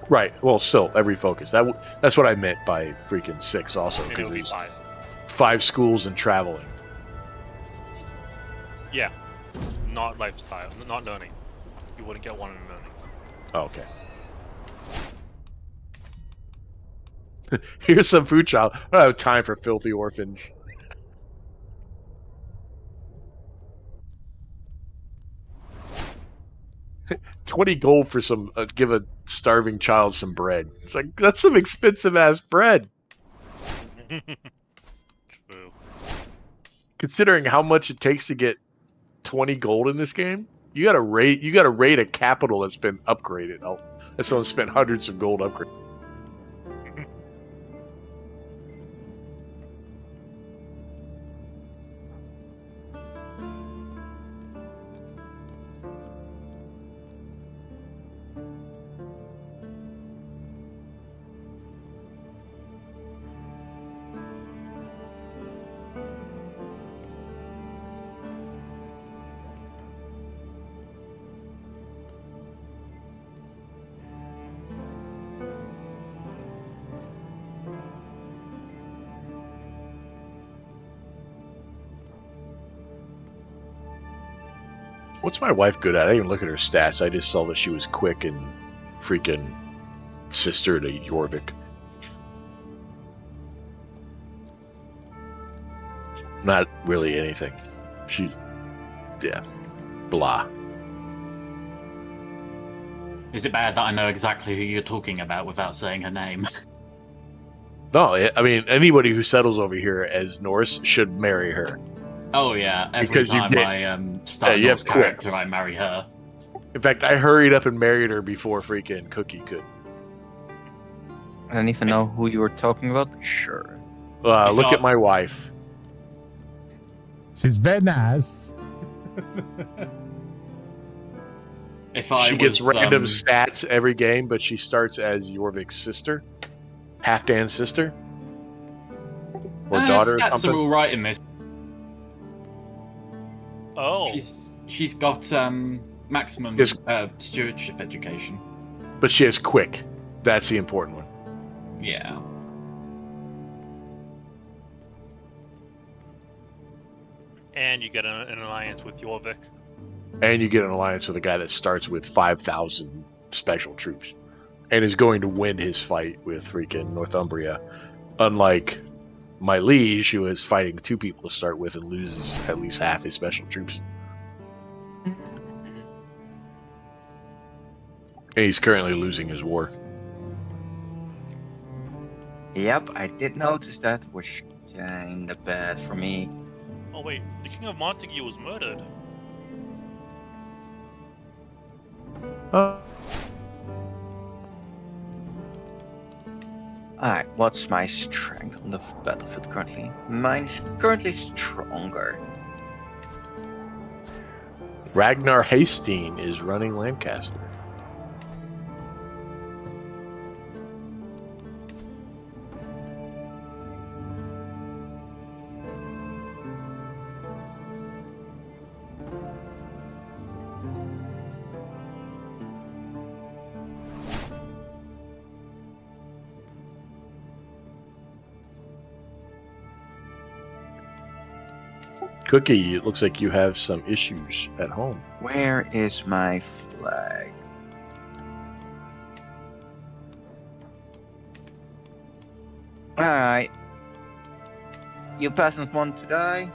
Right. Well, still every focus. That's what I meant by freaking 6 also, because there's 5 schools and traveling. Yeah, not lifestyle, not learning. You wouldn't get 1 in learning. Oh, okay. Here's some food child. I don't have time for filthy orphans. $20 gold for some give a starving child some bread. It's like, that's some expensive ass bread. True. Considering how much it takes to get 20 gold in this game, you gotta rate a capital that's been upgraded. That someone spent hundreds of gold upgrading. What's my wife good at? I didn't even look at her stats. I just saw that she was quick and freaking sister to Jorvik. Not really anything. She's, yeah, blah. Is it bad that I know exactly who you're talking about without saying her name? No, I mean, anybody who settles over here as Norse should marry her. Oh yeah, every Because you time get- I start you Norse have quick. character, I marry her. In fact, I hurried up and married her before freaking Cookie could. I don't even know who you were talking about, but sure. Look at my wife. She's very nice. If I She gets was, random stats every game, but she starts as Jorvik's sister, Halfdan's sister, or daughter or stats something. are all right in this. Oh. She's got maximum stewardship education. But she has quick. That's the important one. Yeah. And you get an alliance with Jorvik. And you get an alliance with a guy that starts with 5,000 special troops and is going to win his fight with freaking Northumbria. Unlike my liege, who is fighting 2 people to start with and loses at least half his special troops. And he's currently losing his war. Yep, I did notice that, which kinda bad for me. Oh wait, the King of Montague was murdered. Alright, what's my strength on the battlefield currently? Mine is currently stronger. Ragnar Hastine is running Lancaster. Cookie, it looks like you have some issues at home. Where is my flag? Alright. You peasants want to die?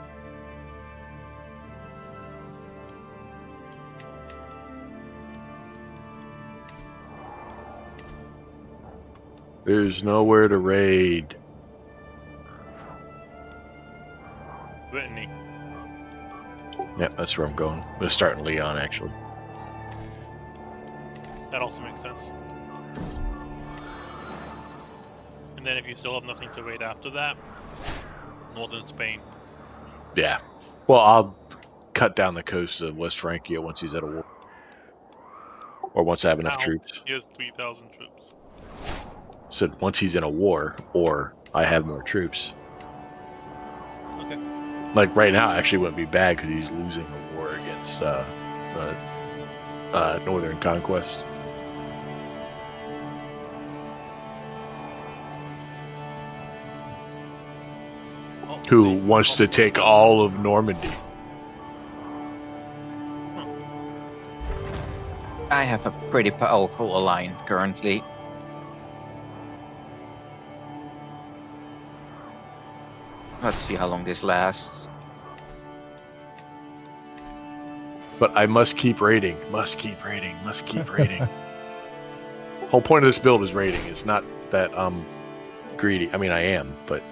There's nowhere to raid. Brittany. Yeah, that's where I'm going. We're starting Leon, actually. That also makes sense. And then if you still have nothing to raid after that, northern Spain. Yeah. Well, I'll cut down the coast of West Francia once he's at a war. Or once I have enough troops. He has 3,000 troops. So once he's in a war, or I have more troops. Okay. Like right now, actually wouldn't be bad because he's losing a war against Northern Conquest. Oh, Who wants to take all of Normandy? I have a pretty powerful alliance currently. Let's see how long this lasts. But I must keep raiding. Must keep raiding. Must keep raiding. Whole point of this build is raiding. It's not that I'm greedy. I mean, I am, but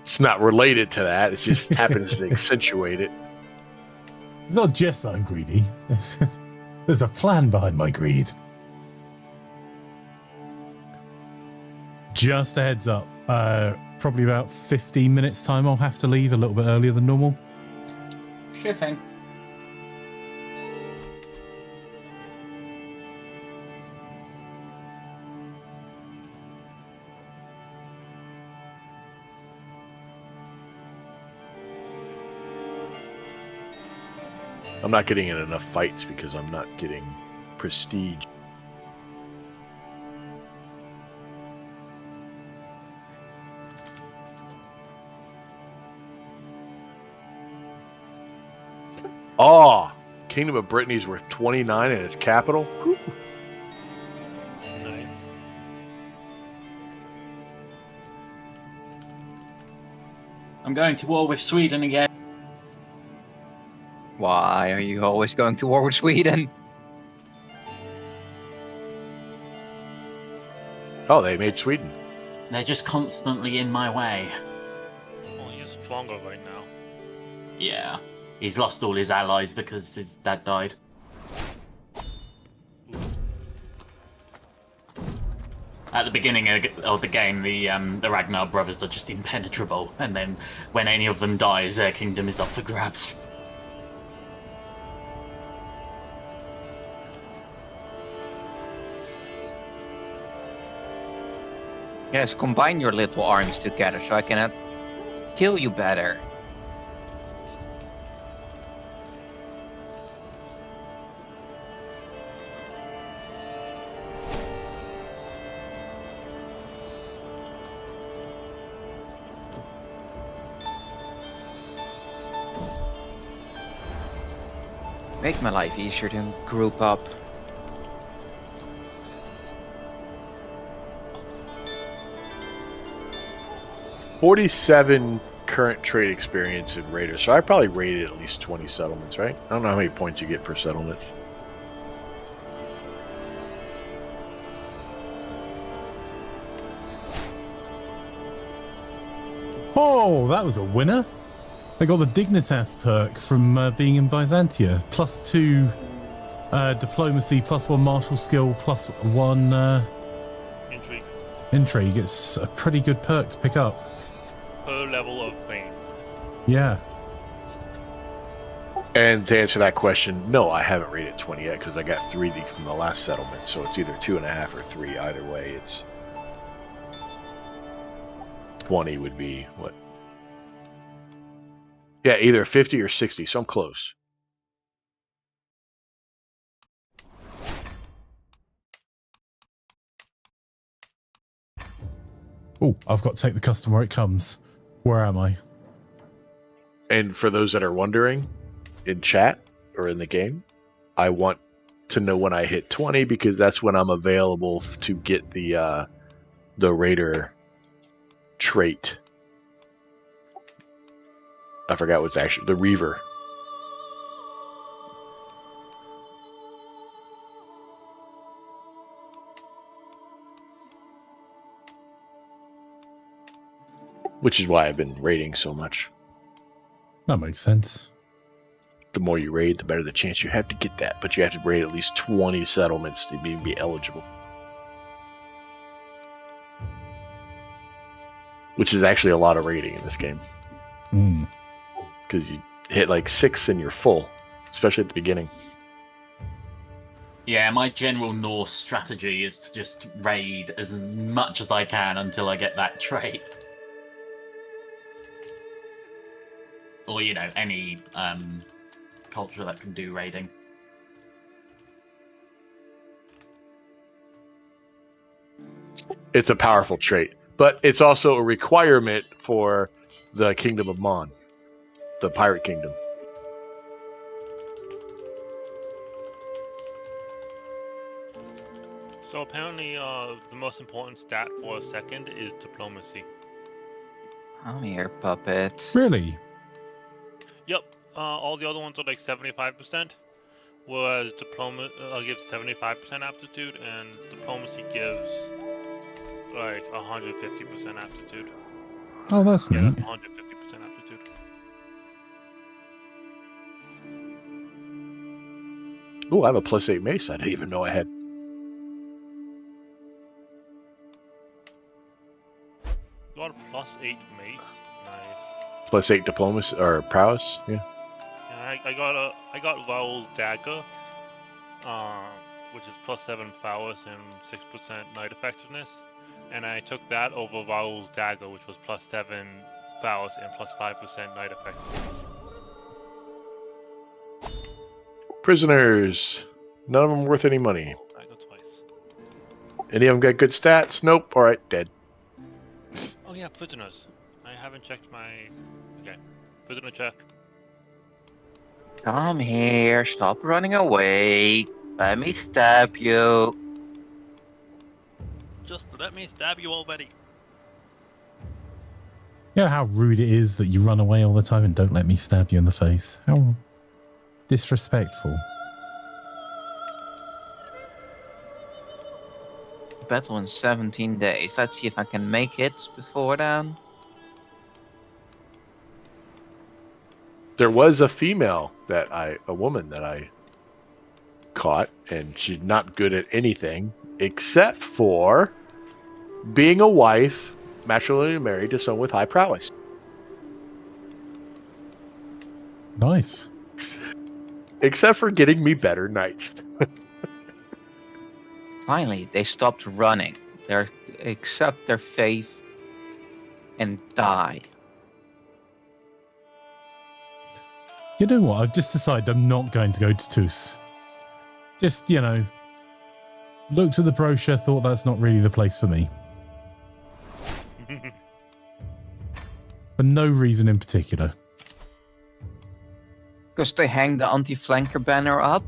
it's not related to that. It just happens to accentuate it. It's not just that I'm greedy. There's a plan behind my greed. Just a heads up. Probably about 15 minutes time I'll have to leave a little bit earlier than normal. Sure thing. I'm not getting in enough fights because I'm not getting prestige. Oh, Kingdom of Brittany's worth 29 in its capital. Whew. Nice. I'm going to war with Sweden again. Why are you always going to war with Sweden? Oh, they made Sweden. They're just constantly in my way. Well, he's stronger right now. Yeah. He's lost all his allies because his dad died. At the beginning of the game, the Ragnar brothers are just impenetrable, and then when any of them dies, their kingdom is up for grabs. Yes, combine your little arms together so I can kill you better. Make my life easier to group up. $47 current trade experience in Raiders, so I probably raided at least 20 settlements, right? I don't know how many points you get per settlement. Oh, that was a winner. I got the Dignitas perk from being in Byzantia. +2 diplomacy, +1 martial skill, +1 Intrigue. intrigue. It's a pretty good perk to pick up. Per level of fame. Yeah. And to answer that question, no, I haven't rated 20 yet because I got 3 from the last settlement, so it's either 2.5 or 3. Either way, it's 20 would be what? Yeah, either 50 or 60, so I'm close. Oh, I've got to take the custom where it comes. Where am I? And for those that are wondering, in chat or in the game, I want to know when I hit 20 because that's when I'm available to get the Raider trait. I forgot what's actually the Reaver. Which is why I've been raiding so much. That makes sense. The more you raid, the better the chance you have to get that. But you have to raid at least 20 settlements to be eligible. Which is actually a lot of raiding in this game. Because you hit like 6 and you're full. Especially at the beginning. Yeah, my general Norse strategy is to just raid as much as I can until I get that trait. Or, you know, any culture that can do raiding. It's a powerful trait. But it's also a requirement for the Kingdom of Mon. The Pirate Kingdom. So apparently the most important stat for a second is diplomacy. I'm here, puppet. Really? Yep. All the other ones are like 75%, whereas diploma gives 75% aptitude, and diplomacy gives like 150% aptitude. Oh, that's Yeah, neat. 150% aptitude. Oh, I have a +8 mace. I didn't even know I had. You got a +8 mace. Nice. +8 diplomacy or prowess. Yeah. Yeah, I got Raoul's dagger, which is +7 prowess and 6% knight effectiveness, and I took that over Raoul's dagger, which was +7 prowess and +5% knight effectiveness. Prisoners. None of them worth any money. I got twice. Any of them got good stats? Nope. All right, dead. Oh yeah, prisoners. I haven't checked my. Okay, prisoner check. Come here, stop running away. Let me stab you. Just let me stab you already. You know how rude it is that you run away all the time and don't let me stab you in the face? How disrespectful. Battle in 17 days. Let's see if I can make it before then. There was a woman that I caught, and she's not good at anything except for being a wife, matrimonially married to someone with high prowess. Nice. Except for getting me better knights. Finally, they stopped running. They accept their faith and die. You know what? I've just decided I'm not going to go to Tus. Just, looked at the brochure, thought that's not really the place for me. For no reason in particular. Because they hang the anti-flanker banner up?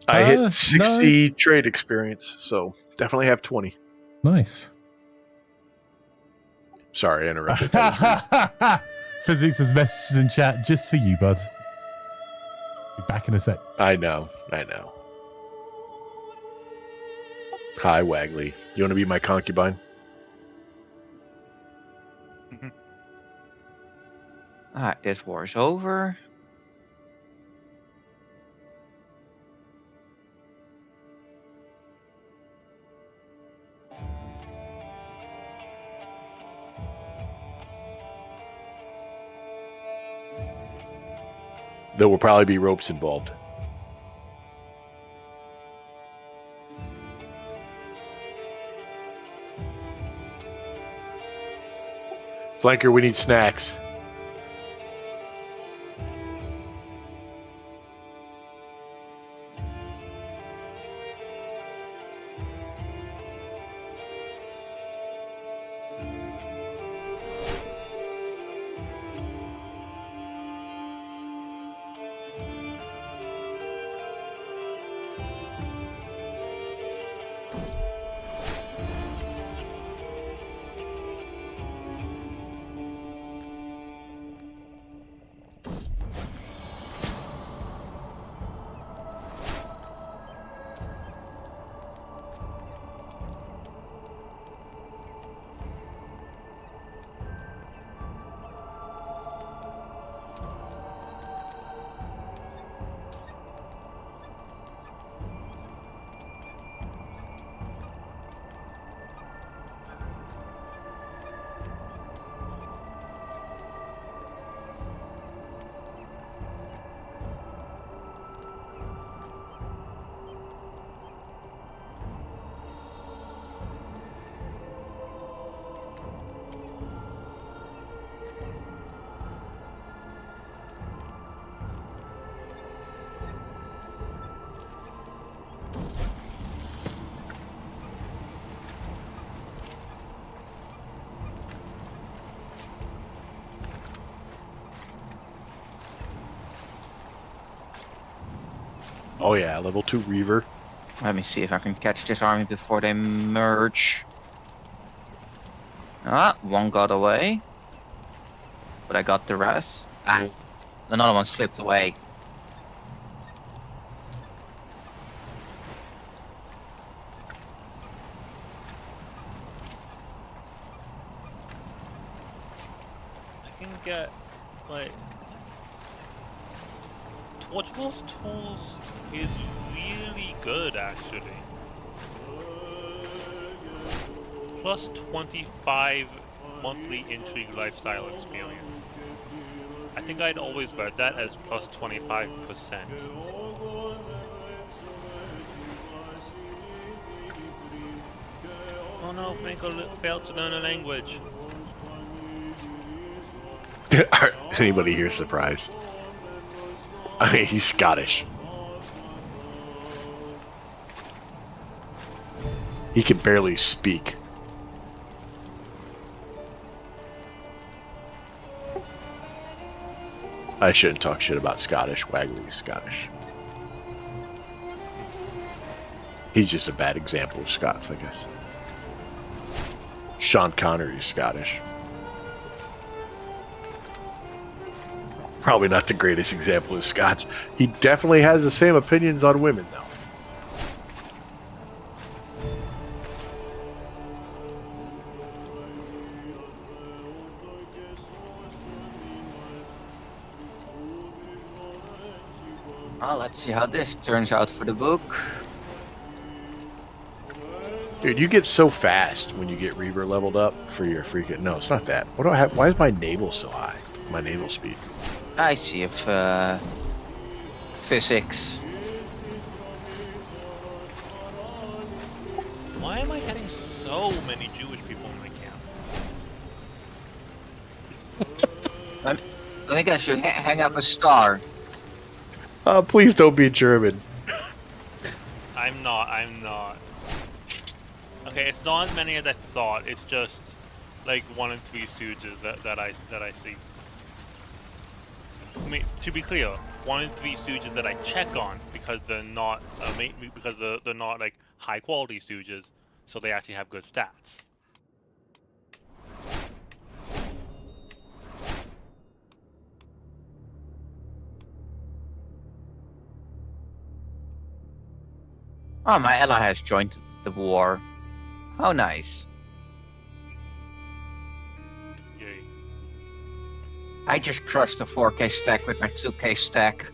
I hit 60 trade experience, so definitely have 20. Nice. Sorry, I interrupted. Physics has messages in chat just for you, bud. Be back in a sec. I know. Hi, Wagley. You want to be my concubine? Alright, this war is over. There will probably be ropes involved. Flanker, we need snacks. Oh yeah, level 2 Reaver. Let me see if I can catch this army before they merge. Ah, one got away. But I got the rest. Ah, another one slipped away. I can get, like... Torchwell's tools is really good, actually. Plus 25 monthly Intrigue lifestyle experience. I think I'd always read that as plus 25%. Oh no, Franco failed to learn a language. Anybody here surprised? I mean, he's Scottish. He can barely speak. I shouldn't talk shit about Scottish. Wagley's Scottish. He's just a bad example of Scots, I guess. Sean Connery's Scottish. Probably not the greatest example of Scotch. He definitely has the same opinions on women, though. Well, let's see how this turns out for the book. Dude, you get so fast when you get Reaver leveled up for your freaking... No, it's not that. What do I have? Why is my naval so high? My naval speed. I see if physics. Why am I getting so many Jewish people in my camp? I think I should hang up a star. Please don't be German. I'm not. Okay, it's not as many as I thought. It's just like 1 in 3 Stooges that I see. I mean, to be clear, 1 in 3 Stooges that I check on because they're not they're not like high quality Stooges, so they actually have good stats. Oh, my ally has joined the war. How nice. Yay. I just crushed a 4K stack with my 2K stack.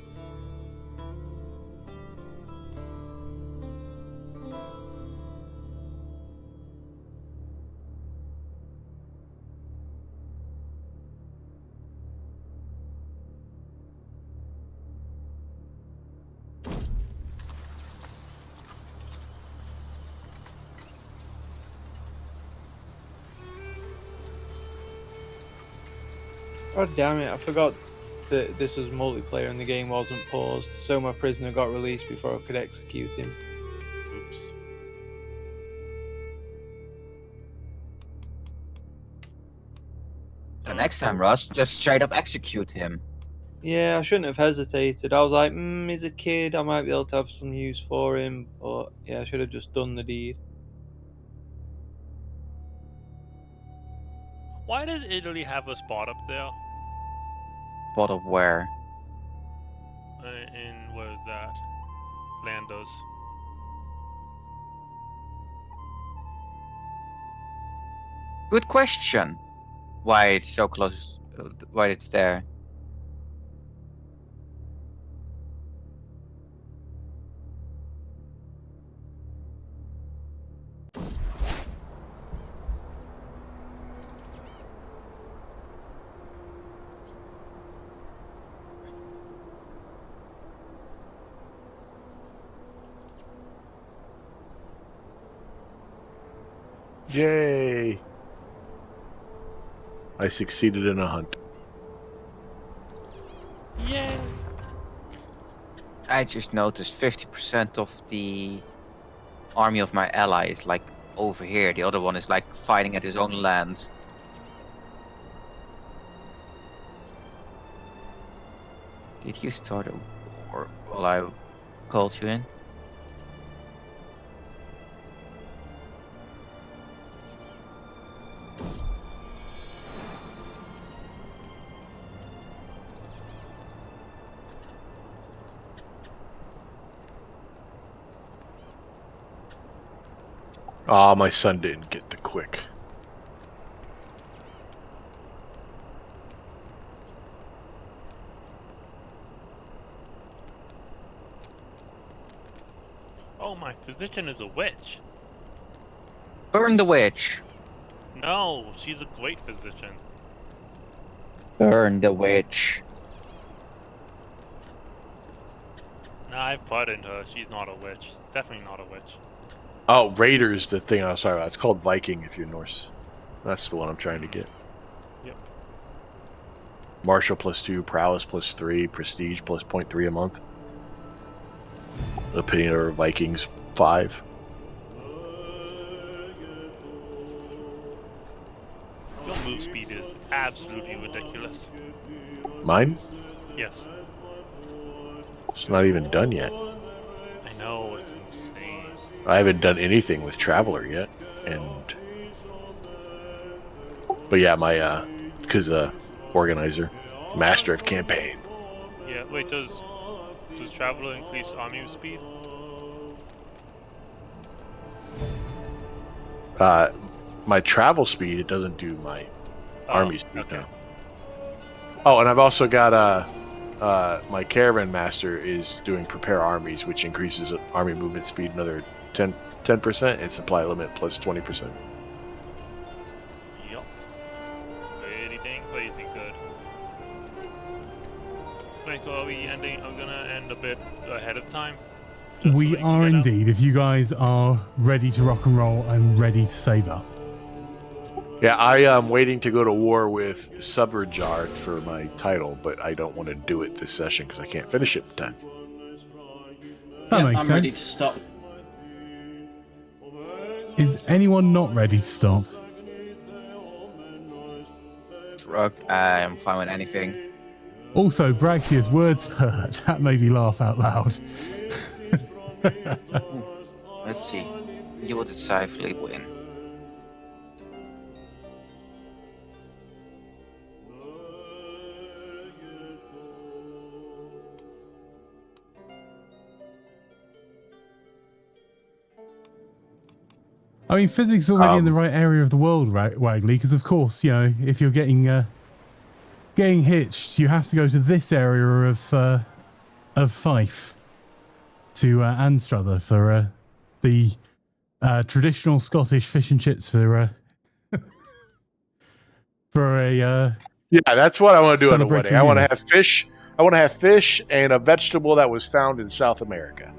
God damn it, I forgot that this was multiplayer and the game wasn't paused, so my prisoner got released before I could execute him. Oops. So next time, Russ, just straight up execute him. Yeah, I shouldn't have hesitated. I was like, he's a kid, I might be able to have some use for him, but yeah, I should have just done the deed. Why did Italy have a spot up there? Spot of where? In where is that? Flanders. Good question. Why it's so close? Why it's there? Yay! I succeeded in a hunt. Yay! I just noticed 50% of the army of my ally is like over here. The other one is like fighting at his own land. Did you start a war while I called you in? Ah, my son didn't get the quick. Oh, my physician is a witch. Burn the witch. No, she's a great physician. Burn the witch. Nah, I've pardoned her. She's not a witch. Definitely not a witch. Oh, Raider's the thing I was talking about. It's called Viking if you're Norse. That's the one I'm trying to get. Yep. Martial +2, Prowess +3, Prestige plus 0.3 a month. Opinion of Vikings 5. Your move speed is absolutely ridiculous. Mine? Yes. It's not even done yet. I know, it's insane. I haven't done anything with Traveler yet, but yeah, my because organizer, master of campaign. Yeah, wait, does Traveler increase army speed? My travel speed, it doesn't do my army speed. Okay. No. Oh, and I've also got my caravan master is doing prepare armies, which increases army movement speed another 10% and supply limit plus 20%. Yup. Pretty dang crazy good. Franco, are we gonna end a bit ahead of time? We are indeed. If you guys are ready to rock and roll and ready to save up. Yeah, I am waiting to go to war with Subrajard for my title, but I don't want to do it this session because I can't finish it in time. That makes I'm sense. ready to stop. Is anyone not ready to stop? I am fine with anything. Also, Braxia's words hurt. That made me laugh out loud. Let's see. You will decisively win. I mean, physics is already in the right area of the world, right, Wagley? Because of course, you know, if you're getting hitched, you have to go to this area of Fife to Anstruther for the traditional Scottish fish and chips for a yeah, that's what I want to do at a wedding. I want to meal. have fish. I want to have fish and a vegetable that was found in South America.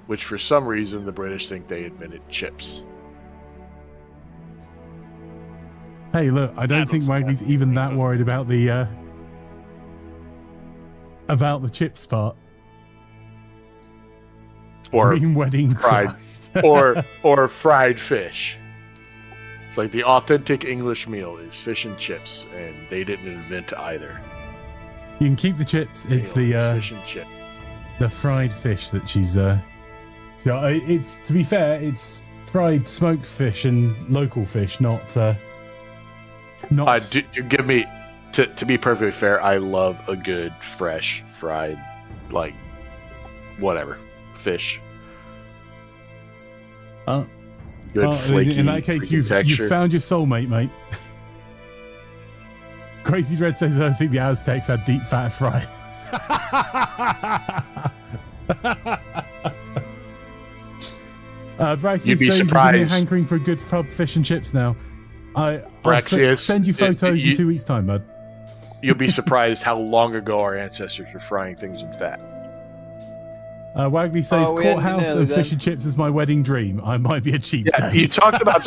Which, for some reason, the British think they invented chips. Hey, look, I don't think Wagley's even that worried about the chips part. Or Dream wedding fried, or fried fish. It's like the authentic English meal is fish and chips, and they didn't invent either. You can keep the chips. It's the fish and chip. the fried fish that she's So it's, to be fair, it's fried smoked fish and local fish, not. Do give me, to be perfectly fair, I love a good fresh fried, like, whatever fish. Good flaky. In that case, you've found your soulmate, mate. Crazy Dread says, I don't think the Aztecs had deep fat fries. Braxy You'd be says surprised. you're hankering for a good pub fish and chips now. I'll Braxius, send you photos in 2 weeks' time, bud. You'll be surprised how long ago our ancestors were frying things in fat. Wagley says, we courthouse ended and it fish then. and chips is my wedding dream. I might be a cheap Yeah, date. you talked about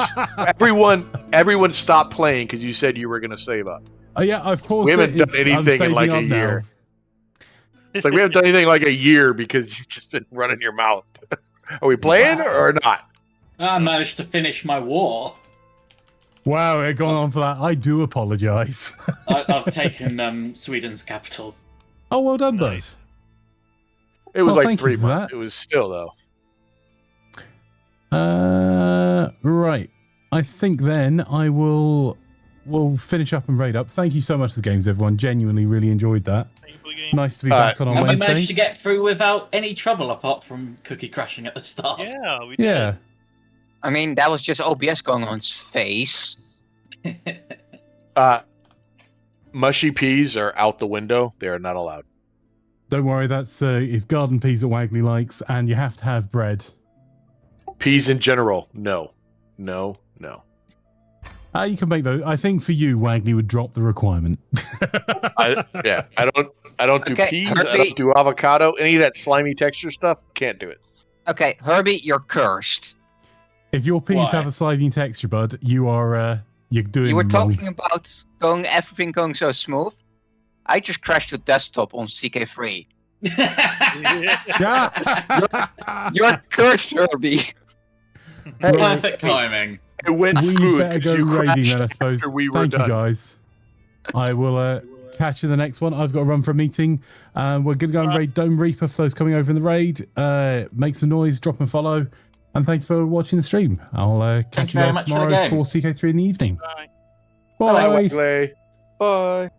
everyone stopped playing because you said you were going to save up. Oh yeah, I've paused We haven't it. done anything in like a year. It's like we haven't done anything like a year because you've just been running your mouth. Are we playing or not? I managed to finish my war. Wow, we're going on for that. I do apologise. I've taken Sweden's capital. Oh, well done, Buzz. It was Well, like thank you 3 for months. that. It was still though. Right. I think then we'll finish up and raid up. Thank you so much for the games, everyone. Genuinely really enjoyed that. Nice to be back on And we Wednesdays. managed to get through without any trouble apart from Cookie crashing at the start. Yeah, we did. Yeah. I mean, that was just OBS going on its face. Mushy peas are out the window. They are not allowed. Don't worry, that's it's garden peas that Wagley likes, and you have to have bread. Peas in general, no. No. You can make those. I think for you, Wagley would drop the requirement. I don't do Okay, peas. I Herbie. don't do avocado. Any of that slimy texture stuff, can't do it. Okay, Herbie, you're cursed. If your peas Why? have a sliding texture, bud, you are you're doing You were them wrong. talking about everything going so smooth. I just crashed your desktop on CK3. Yeah. You're cursed, Herbie. Perfect timing. It went We smooth better go because you raiding crashed then, I suppose. after we were Thank you, done. guys. I will catch you in the next one. I've got to run for a meeting. We're going to go and raid Dome Reaper for those coming over in the raid. Make some noise, drop and follow. And thank you for watching the stream. I'll catch you you very guys much for the tomorrow game. for CK3 in the evening. Bye. Bye. Hello, Wesley. Bye.